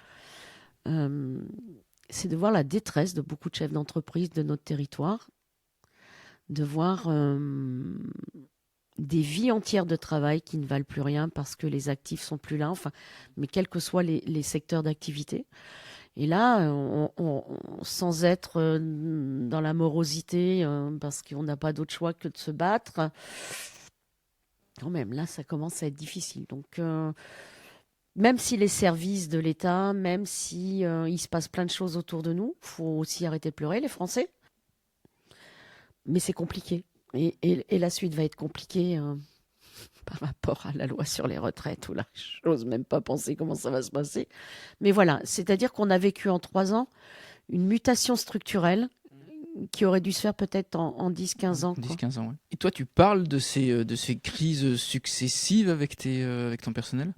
euh, c'est de voir la détresse de beaucoup de chefs d'entreprise de notre territoire, de voir des vies entières de travail qui ne valent plus rien parce que les actifs sont plus là, enfin, mais quels que soient les secteurs d'activité. Et là, sans être dans la morosité, parce qu'on n'a pas d'autre choix que de se battre, quand même, là, ça commence à être difficile. Donc, même si les services de l'État, même si il se passe plein de choses autour de nous, faut aussi arrêter de pleurer, les Français. Mais c'est compliqué. Et la suite va être compliquée par rapport à la loi sur les retraites, où là, j'ose même pas penser comment ça va se passer. Mais voilà, c'est-à-dire qu'on a vécu en 3 ans une mutation structurelle qui aurait dû se faire peut-être en 10-15 ans. 10-15 ans, ouais. Et toi, tu parles de ces crises successives avec ton personnel?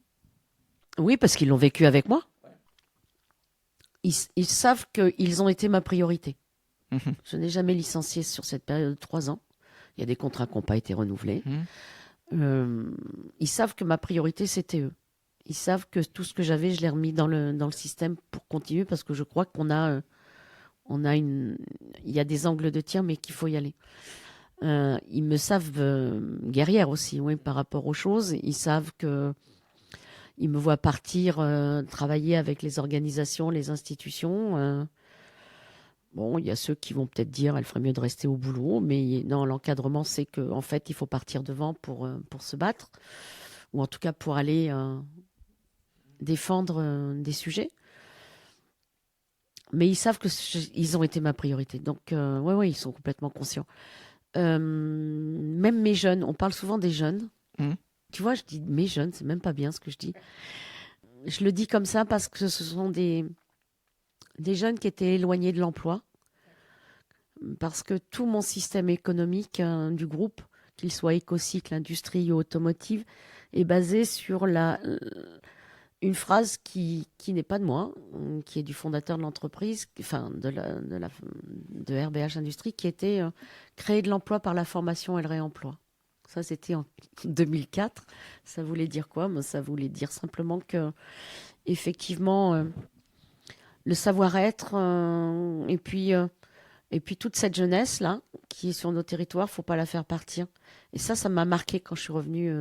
Oui, parce qu'ils l'ont vécu avec moi. Ils savent qu'ils ont été ma priorité. Mhm. Je n'ai jamais licencié sur cette période de 3 ans. Il y a des contrats qui n'ont pas été renouvelés. Ils savent que ma priorité, c'était eux. Ils savent que tout ce que j'avais, je l'ai remis dans le système pour continuer, parce que je crois il y a des angles de tir, mais qu'il faut y aller. Ils me savent guerrière aussi, oui, par rapport aux choses. Ils savent que ils me voient partir travailler avec les organisations, les institutions. Bon, il y a ceux qui vont peut-être dire elle ferait mieux de rester au boulot, mais non, l'encadrement, c'est qu'en fait, il faut partir devant pour se battre, ou en tout cas pour aller défendre des sujets. Mais ils savent qu'ils ont été ma priorité. Donc, ouais, ils sont complètement conscients. Même mes jeunes, on parle souvent des jeunes. Tu vois, je dis mes jeunes, c'est même pas bien ce que je dis. Je le dis comme ça parce que ce sont des jeunes qui étaient éloignés de l'emploi. Parce que tout mon système économique du groupe, qu'il soit écocycle, industrie ou automotive, est basé sur une phrase qui n'est pas de moi, qui est du fondateur de l'entreprise, enfin de RBH Industrie, qui était créer de l'emploi par la formation et le réemploi. Ça, c'était en 2004. Ça voulait dire quoi? Ça voulait dire simplement que, effectivement, le savoir-être et puis toute cette jeunesse-là, qui est sur nos territoires, faut pas la faire partir. Et ça m'a marqué quand je suis revenue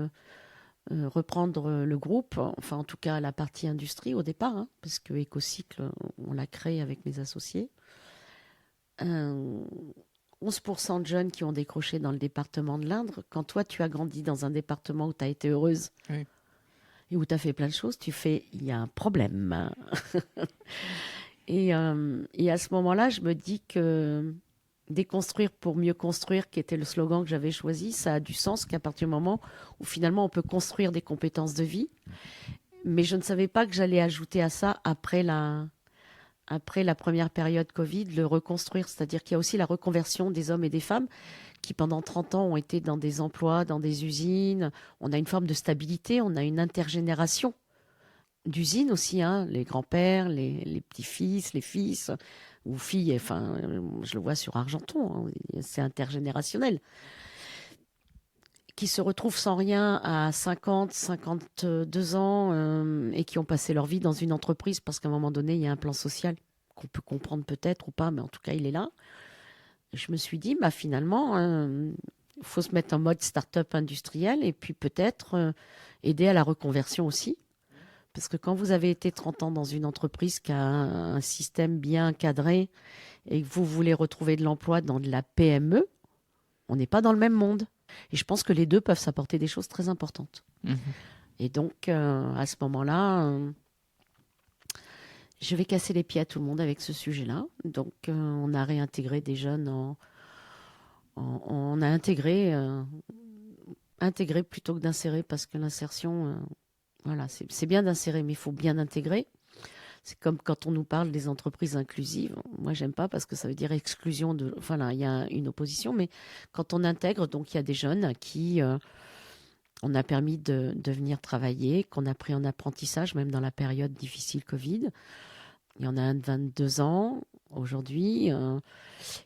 reprendre le groupe, enfin en tout cas la partie industrie au départ, hein, parce que Écocycle, on l'a créé avec mes associés. 11% de jeunes qui ont décroché dans le département de l'Indre. Quand toi, tu as grandi dans un département où tu as été heureuse et où tu as fait plein de choses, tu fais, il y a un problème. Et à ce moment-là, je me dis que déconstruire pour mieux construire, qui était le slogan que j'avais choisi, ça a du sens qu'à partir du moment où finalement on peut construire des compétences de vie. Mais je ne savais pas que j'allais ajouter à ça après la première période Covid, le reconstruire. C'est-à-dire qu'il y a aussi la reconversion des hommes et des femmes qui pendant 30 ans ont été dans des emplois, dans des usines. On a une forme de stabilité, on a une intergénération d'usines aussi, hein, les grands-pères, les petits-fils, les fils ou filles, enfin, je le vois sur Argenton, hein, c'est intergénérationnel, qui se retrouvent sans rien à 50, 52 ans et qui ont passé leur vie dans une entreprise parce qu'à un moment donné, il y a un plan social qu'on peut comprendre peut-être ou pas, mais en tout cas, il est là. Et je me suis dit, bah, finalement, il faut se mettre en mode start-up industriel et puis peut-être aider à la reconversion aussi. Parce que quand vous avez été 30 ans dans une entreprise qui a un système bien cadré et que vous voulez retrouver de l'emploi dans de la PME, on n'est pas dans le même monde. Et je pense que les deux peuvent s'apporter des choses très importantes. Et donc, à ce moment-là, je vais casser les pieds à tout le monde avec ce sujet-là. Donc, on a réintégré des jeunes on a intégré plutôt que d'insérer parce que l'insertion... Voilà, c'est bien d'insérer, mais il faut bien intégrer. C'est comme quand on nous parle des entreprises inclusives. Moi, j'aime pas parce que ça veut dire exclusion de. Enfin, là, il y a une opposition, mais quand on intègre, donc il y a des jeunes à qui on a permis de venir travailler, qu'on a pris en apprentissage, même dans la période difficile Covid. Il y en a un de 22 ans aujourd'hui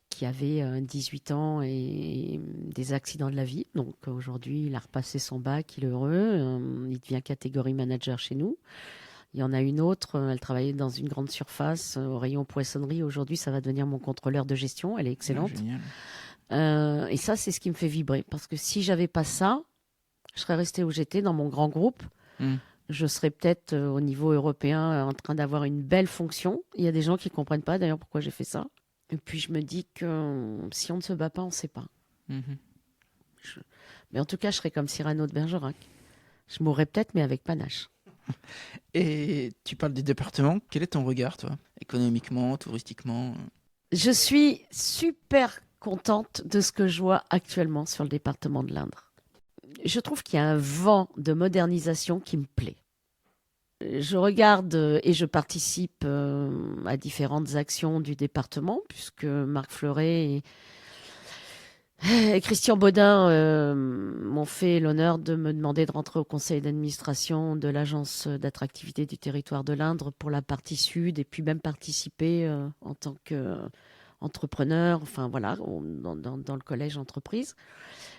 qui avait 18 ans et des accidents de la vie. Donc aujourd'hui, il a repassé son bac, il est heureux. Il devient catégorie manager chez nous. Il y en a une autre, elle travaillait dans une grande surface au rayon poissonnerie. Aujourd'hui, ça va devenir mon contrôleur de gestion. Elle est excellente. Et ça, c'est ce qui me fait vibrer. Parce que si j'avais pas ça, je serais restée où j'étais, dans mon grand groupe. Je serais peut-être au niveau européen en train d'avoir une belle fonction. Il y a des gens qui ne comprennent pas d'ailleurs pourquoi j'ai fait ça. Et puis je me dis que si on ne se bat pas, on ne sait pas. Mais en tout cas, je serais comme Cyrano de Bergerac. Je mourrais peut-être, mais avec panache. Et tu parles des départements. Quel est ton regard, toi, économiquement, touristiquement? Je suis super contente de ce que je vois actuellement sur le département de l'Indre. Je trouve qu'il y a un vent de modernisation qui me plaît. Je regarde et je participe à différentes actions du département, puisque Marc Fleuret et Christian Baudin m'ont fait l'honneur de me demander de rentrer au conseil d'administration de l'agence d'attractivité du territoire de l'Indre pour la partie sud, et puis même participer en tant qu'entrepreneur, enfin voilà, dans le collège entreprise.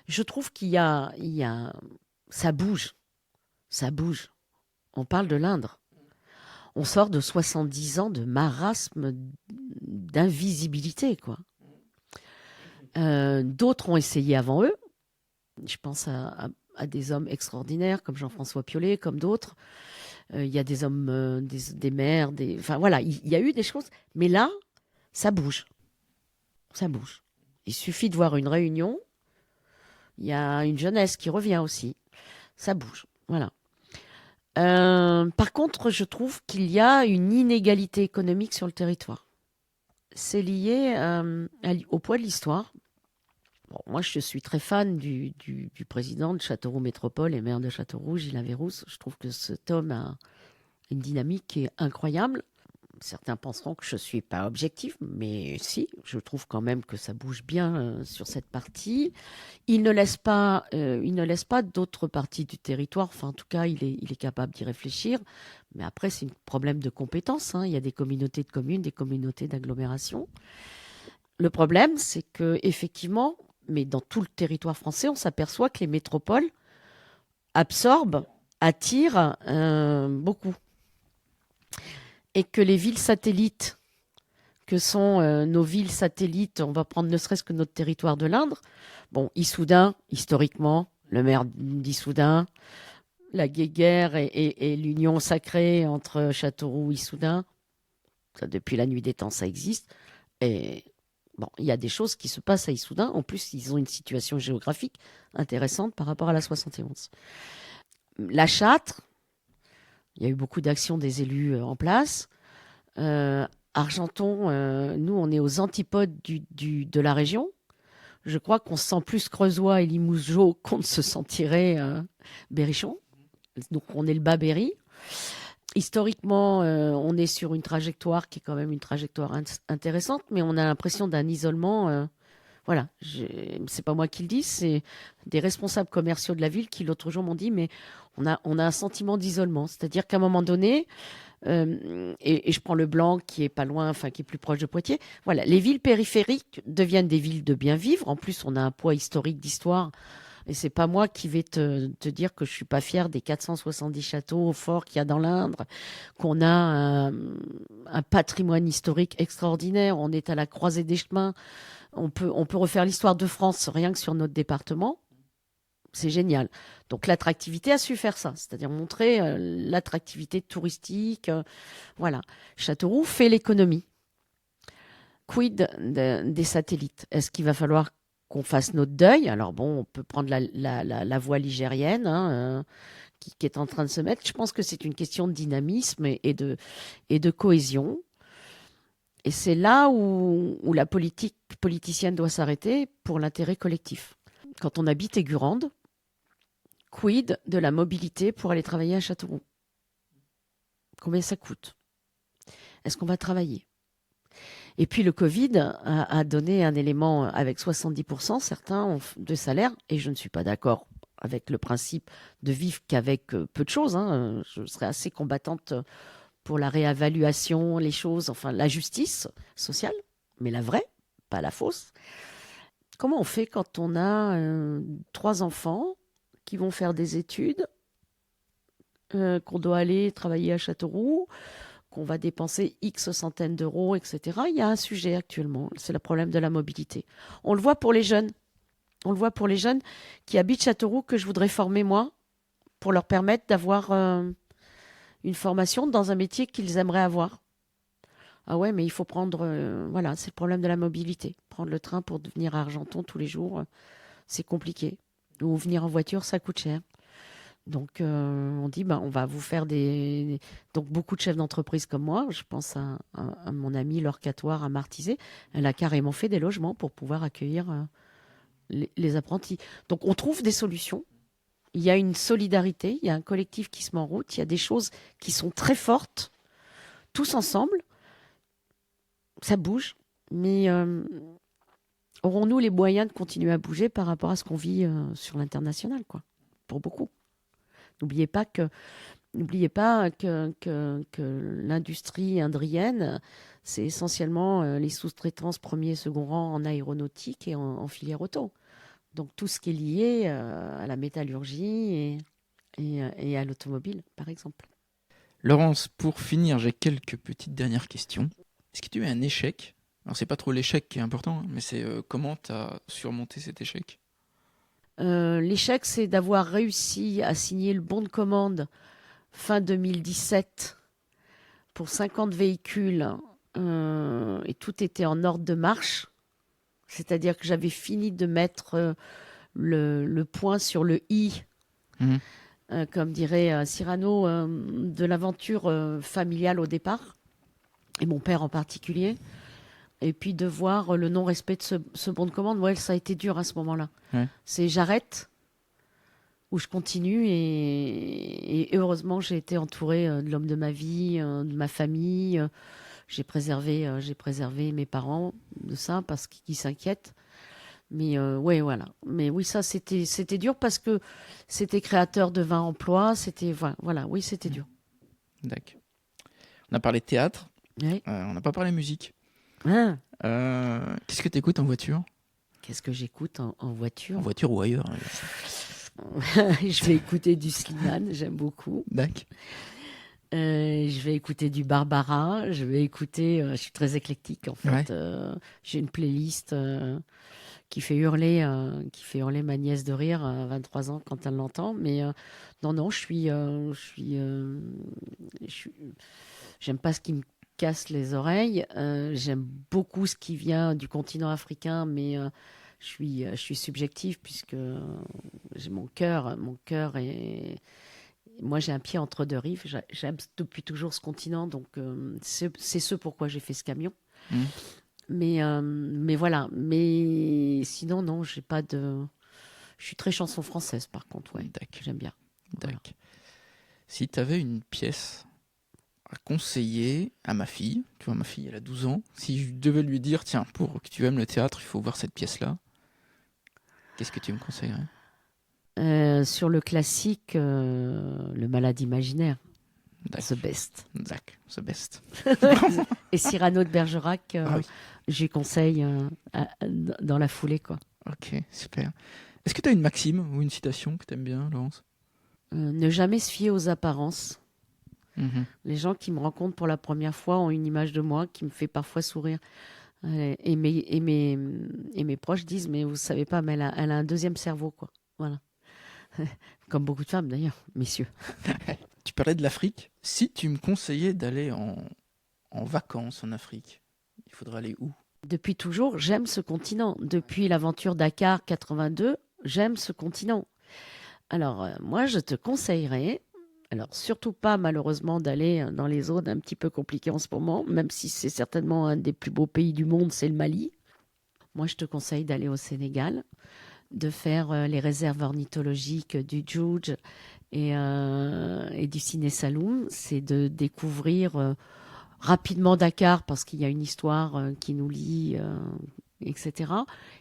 Je trouve qu'il y a ça bouge. On parle de l'Indre. On sort de 70 ans de marasme, d'invisibilité, quoi. D'autres ont essayé avant eux. Je pense à des hommes extraordinaires comme Jean-François Piollet, comme d'autres. Il y a des hommes, des maires, enfin voilà, il y a eu des choses. Mais là, ça bouge. Ça bouge. Il suffit de voir une réunion. Il y a une jeunesse qui revient aussi. Ça bouge. Voilà. Par contre, je trouve qu'il y a une inégalité économique sur le territoire. C'est lié au poids de l'histoire. Bon, moi, je suis très fan du président de Châteauroux Métropole et maire de Châteauroux, Gilles Averrousse. Je trouve que cet homme a une dynamique qui est incroyable. Certains penseront que je ne suis pas objective, mais si, je trouve quand même que ça bouge bien sur cette partie. Il ne laisse pas d'autres parties du territoire. Enfin, en tout cas, il est capable d'y réfléchir. Mais après, c'est un problème de compétences. Il y a des communautés de communes, des communautés d'agglomération. Le problème, c'est que effectivement, mais dans tout le territoire français, on s'aperçoit que les métropoles absorbent, attirent beaucoup. Et que les villes satellites, que sont nos villes satellites, on va prendre ne serait-ce que notre territoire de l'Indre. Bon, Issoudun, historiquement, le maire d'Issoudun, la guéguerre et l'union sacrée entre Châteauroux et Issoudun, ça, depuis la nuit des temps, ça existe. Et bon, il y a des choses qui se passent à Issoudun. En plus, ils ont une situation géographique intéressante par rapport à la 71. La Châtre, il y a eu beaucoup d'actions des élus en place. Argenton, nous, on est aux antipodes de la région. Je crois qu'on se sent plus Creusois et Limougeot qu'on ne se sentirait Berrichon. Donc, on est le bas Berry. Historiquement, on est sur une trajectoire qui est quand même une trajectoire intéressante, mais on a l'impression d'un isolement. Voilà, c'est pas moi qui le dis, c'est des responsables commerciaux de la ville qui l'autre jour m'ont dit, mais on a un sentiment d'isolement. C'est-à-dire qu'à un moment donné, et je prends le Blanc qui est pas loin, enfin qui est plus proche de Poitiers, voilà, les villes périphériques deviennent des villes de bien vivre. En plus, on a un poids historique d'histoire. Et c'est pas moi qui vais te dire que je suis pas fière des 470 châteaux forts qu'il y a dans l'Indre, qu'on a un patrimoine historique extraordinaire. On est à la croisée des chemins. On peut refaire l'histoire de France rien que sur notre département. C'est génial. Donc l'attractivité a su faire ça, c'est-à-dire montrer l'attractivité touristique. Voilà. Châteauroux fait l'économie. Quid des satellites? Est-ce qu'il va falloir qu'on fasse notre deuil? Alors bon, on peut prendre la voie ligérienne qui est en train de se mettre. Je pense que c'est une question de dynamisme et de cohésion. Et c'est là où la politicienne doit s'arrêter pour l'intérêt collectif. Quand on habite Aigurande, quid de la mobilité pour aller travailler à Châteauroux? Combien ça coûte? est-ce qu'on va travailler? Et puis le Covid a donné un élément avec 70%, certains ont de salaire, et je ne suis pas d'accord avec le principe de vivre qu'avec peu de choses. Hein. Je serais assez combattante pour la réévaluation, les choses, enfin la justice sociale, mais la vraie, pas la fausse. Comment on fait quand on a 3 enfants qui vont faire des études, qu'on doit aller travailler à Châteauroux, qu'on va dépenser X centaines d'euros, etc. Il y a un sujet actuellement, c'est le problème de la mobilité. On le voit pour les jeunes. On le voit pour les jeunes qui habitent Châteauroux, que je voudrais former moi, pour leur permettre d'avoir une formation dans un métier qu'ils aimeraient avoir. Ah ouais, mais il faut prendre... voilà, c'est le problème de la mobilité. Prendre le train pour venir à Argenton tous les jours, c'est compliqué. Ou venir en voiture, ça coûte cher. Donc, on dit, on va vous faire des... Donc, beaucoup de chefs d'entreprise comme moi, je pense à mon amie Laure Catoire à Martizé, elle a carrément fait des logements pour pouvoir accueillir les apprentis. Donc, on trouve des solutions. Il y a une solidarité, il y a un collectif qui se met en route, il y a des choses qui sont très fortes, tous ensemble. Ça bouge, mais aurons-nous les moyens de continuer à bouger par rapport à ce qu'on vit sur l'international, quoi, pour beaucoup. N'oubliez pas que l'industrie indrienne, c'est essentiellement les sous-traitances premier et second rang en aéronautique et en filière auto. Donc tout ce qui est lié à la métallurgie et à l'automobile, par exemple. Laurence, pour finir, j'ai quelques petites dernières questions. Est-ce que tu as un échec? Alors c'est pas trop l'échec qui est important, mais c'est comment tu as surmonté cet échec? L'échec, c'est d'avoir réussi à signer le bon de commande fin 2017 pour 50 véhicules et tout était en ordre de marche. C'est-à-dire que j'avais fini de mettre le point sur le i, comme dirait Cyrano, de l'aventure familiale au départ, et mon père en particulier. Et puis de voir le non-respect de ce bon de commande, ouais, ça a été dur à ce moment-là. Ouais. C'est j'arrête ou je continue et heureusement j'ai été entourée de l'homme de ma vie, de ma famille. J'ai préservé mes parents de ça parce qu'ils s'inquiètent. Mais ouais, voilà. Mais oui, ça c'était dur parce que c'était créateur de 20 emplois. C'était voilà, oui, c'était dur. D'accord. On a parlé théâtre. Ouais. On n'a pas parlé musique. Ah. Qu'est-ce que tu écoutes en voiture? Qu'est-ce que j'écoute en voiture? En voiture ou ailleurs? Je vais écouter du Slimane, j'aime beaucoup. D'accord. Je vais écouter du Barbara, je vais écouter... je suis très éclectique en fait. Ouais. J'ai une playlist qui fait hurler ma nièce de rire à 23 ans quand elle l'entend. Mais non, j'aime pas ce qui me casse les oreilles. J'aime beaucoup ce qui vient du continent africain, mais je suis subjective puisque j'ai mon cœur est... Moi, j'ai un pied entre deux rives. J'aime depuis toujours ce continent, donc c'est ce pourquoi j'ai fait ce camion. Mais voilà. Mais sinon, non, j'ai pas de... Je suis très chanson française, par contre, ouais. J'aime bien. Voilà. Si tu avais une pièce à conseiller à ma fille, tu vois, ma fille, elle a 12 ans, si je devais lui dire, tiens, pour que tu aimes le théâtre, il faut voir cette pièce-là, qu'est-ce que tu me conseillerais? Sur le classique, Le Malade imaginaire. The Best. D'accord, The Best. Et Cyrano de Bergerac, oui. J'y conseille dans la foulée, quoi. Ok, super. Est-ce que tu as une maxime ou une citation que tu aimes bien, Laurence? Ne jamais se fier aux apparences. Les gens qui me rencontrent pour la première fois ont une image de moi qui me fait parfois sourire. Et mes proches disent, mais vous savez pas, mais elle a un deuxième cerveau, quoi. Voilà. Comme beaucoup de femmes, d'ailleurs, messieurs. Tu parlais de l'Afrique. Si tu me conseillais d'aller en vacances en Afrique, il faudrait aller où? Depuis toujours, j'aime ce continent. Depuis l'aventure Dakar 82, j'aime ce continent. Alors, moi, je te conseillerais, alors surtout pas malheureusement d'aller dans les zones un petit peu compliquées en ce moment, même si c'est certainement un des plus beaux pays du monde, c'est le Mali. Moi, je te conseille d'aller au Sénégal, de faire les réserves ornithologiques du Djoudj et du Ciné Saloum. C'est de découvrir rapidement Dakar parce qu'il y a une histoire qui nous lie, etc.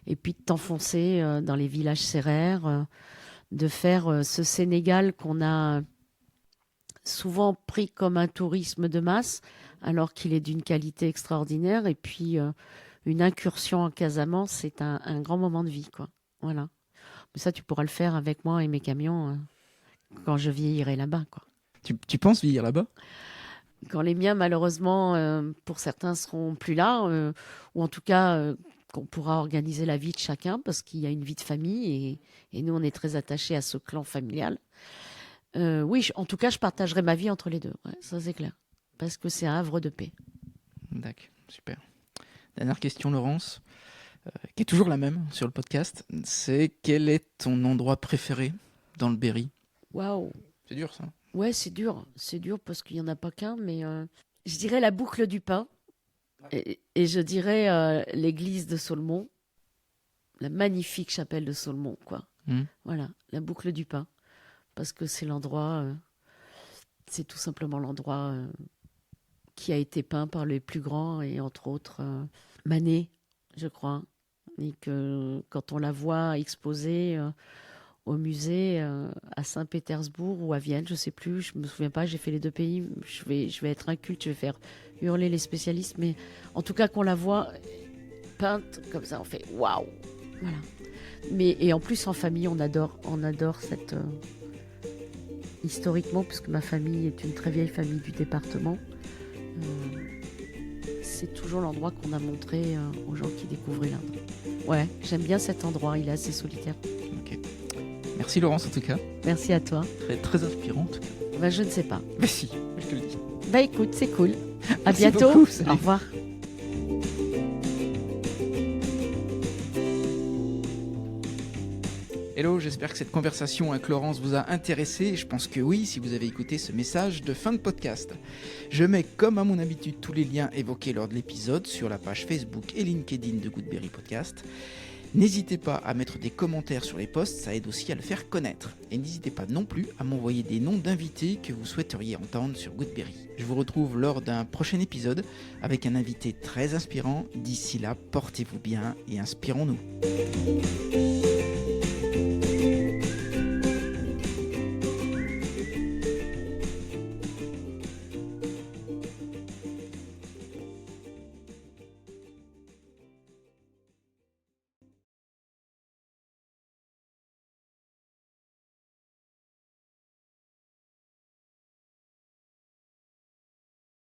Et puis de t'enfoncer dans les villages sérères, de faire ce Sénégal qu'on a souvent pris comme un tourisme de masse, alors qu'il est d'une qualité extraordinaire. Et puis une incursion en Casamance, c'est un grand moment de vie, quoi. Voilà. Mais ça, tu pourras le faire avec moi et mes camions quand je vieillirai là-bas, quoi. Tu penses vieillir là-bas? Quand les miens, malheureusement, pour certains, seront plus là, ou en tout cas qu'on pourra organiser la vie de chacun, parce qu'il y a une vie de famille, et nous, on est très attachés à ce clan familial. Oui, en tout cas, je partagerai ma vie entre les deux, ouais, ça c'est clair, parce que c'est un havre de paix. D'accord, super. Dernière question, Laurence, qui est toujours la même sur le podcast, c'est quel est ton endroit préféré dans le Berry? Waouh! C'est dur, ça. Ouais, c'est dur parce qu'il n'y en a pas qu'un, mais je dirais la boucle du pain, et je dirais l'église de Saulmont, la magnifique chapelle de Saulmont, quoi. Voilà, la boucle du pain, parce que c'est l'endroit, c'est tout simplement l'endroit qui a été peint par les plus grands, et entre autres Manet, je crois, et que quand on la voit exposée au musée à Saint-Pétersbourg ou à Vienne, je sais plus, je me souviens pas, j'ai fait les deux pays, je vais être inculte, je vais faire hurler les spécialistes, mais en tout cas qu'on la voit peinte comme ça, on fait waouh, voilà. Et en plus en famille, on adore cette historiquement, puisque ma famille est une très vieille famille du département, c'est toujours l'endroit qu'on a montré aux gens qui découvraient l'Inde. Ouais, j'aime bien cet endroit, il est assez solitaire. Ok. Merci Laurence en tout cas. Merci à toi. Très, très inspirant en tout cas. Bah, je ne sais pas. Mais si, je te le dis. Bah écoute, c'est cool. À Merci bientôt. beaucoup, salut. Au revoir. Hello, j'espère que cette conversation avec Laurence vous a intéressé. Je pense que oui, si vous avez écouté ce message de fin de podcast. Je mets comme à mon habitude tous les liens évoqués lors de l'épisode sur la page Facebook et LinkedIn de Goodberry Podcast. N'hésitez pas à mettre des commentaires sur les posts, ça aide aussi à le faire connaître. Et n'hésitez pas non plus à m'envoyer des noms d'invités que vous souhaiteriez entendre sur Goodberry. Je vous retrouve lors d'un prochain épisode avec un invité très inspirant. D'ici là, portez-vous bien et inspirons-nous.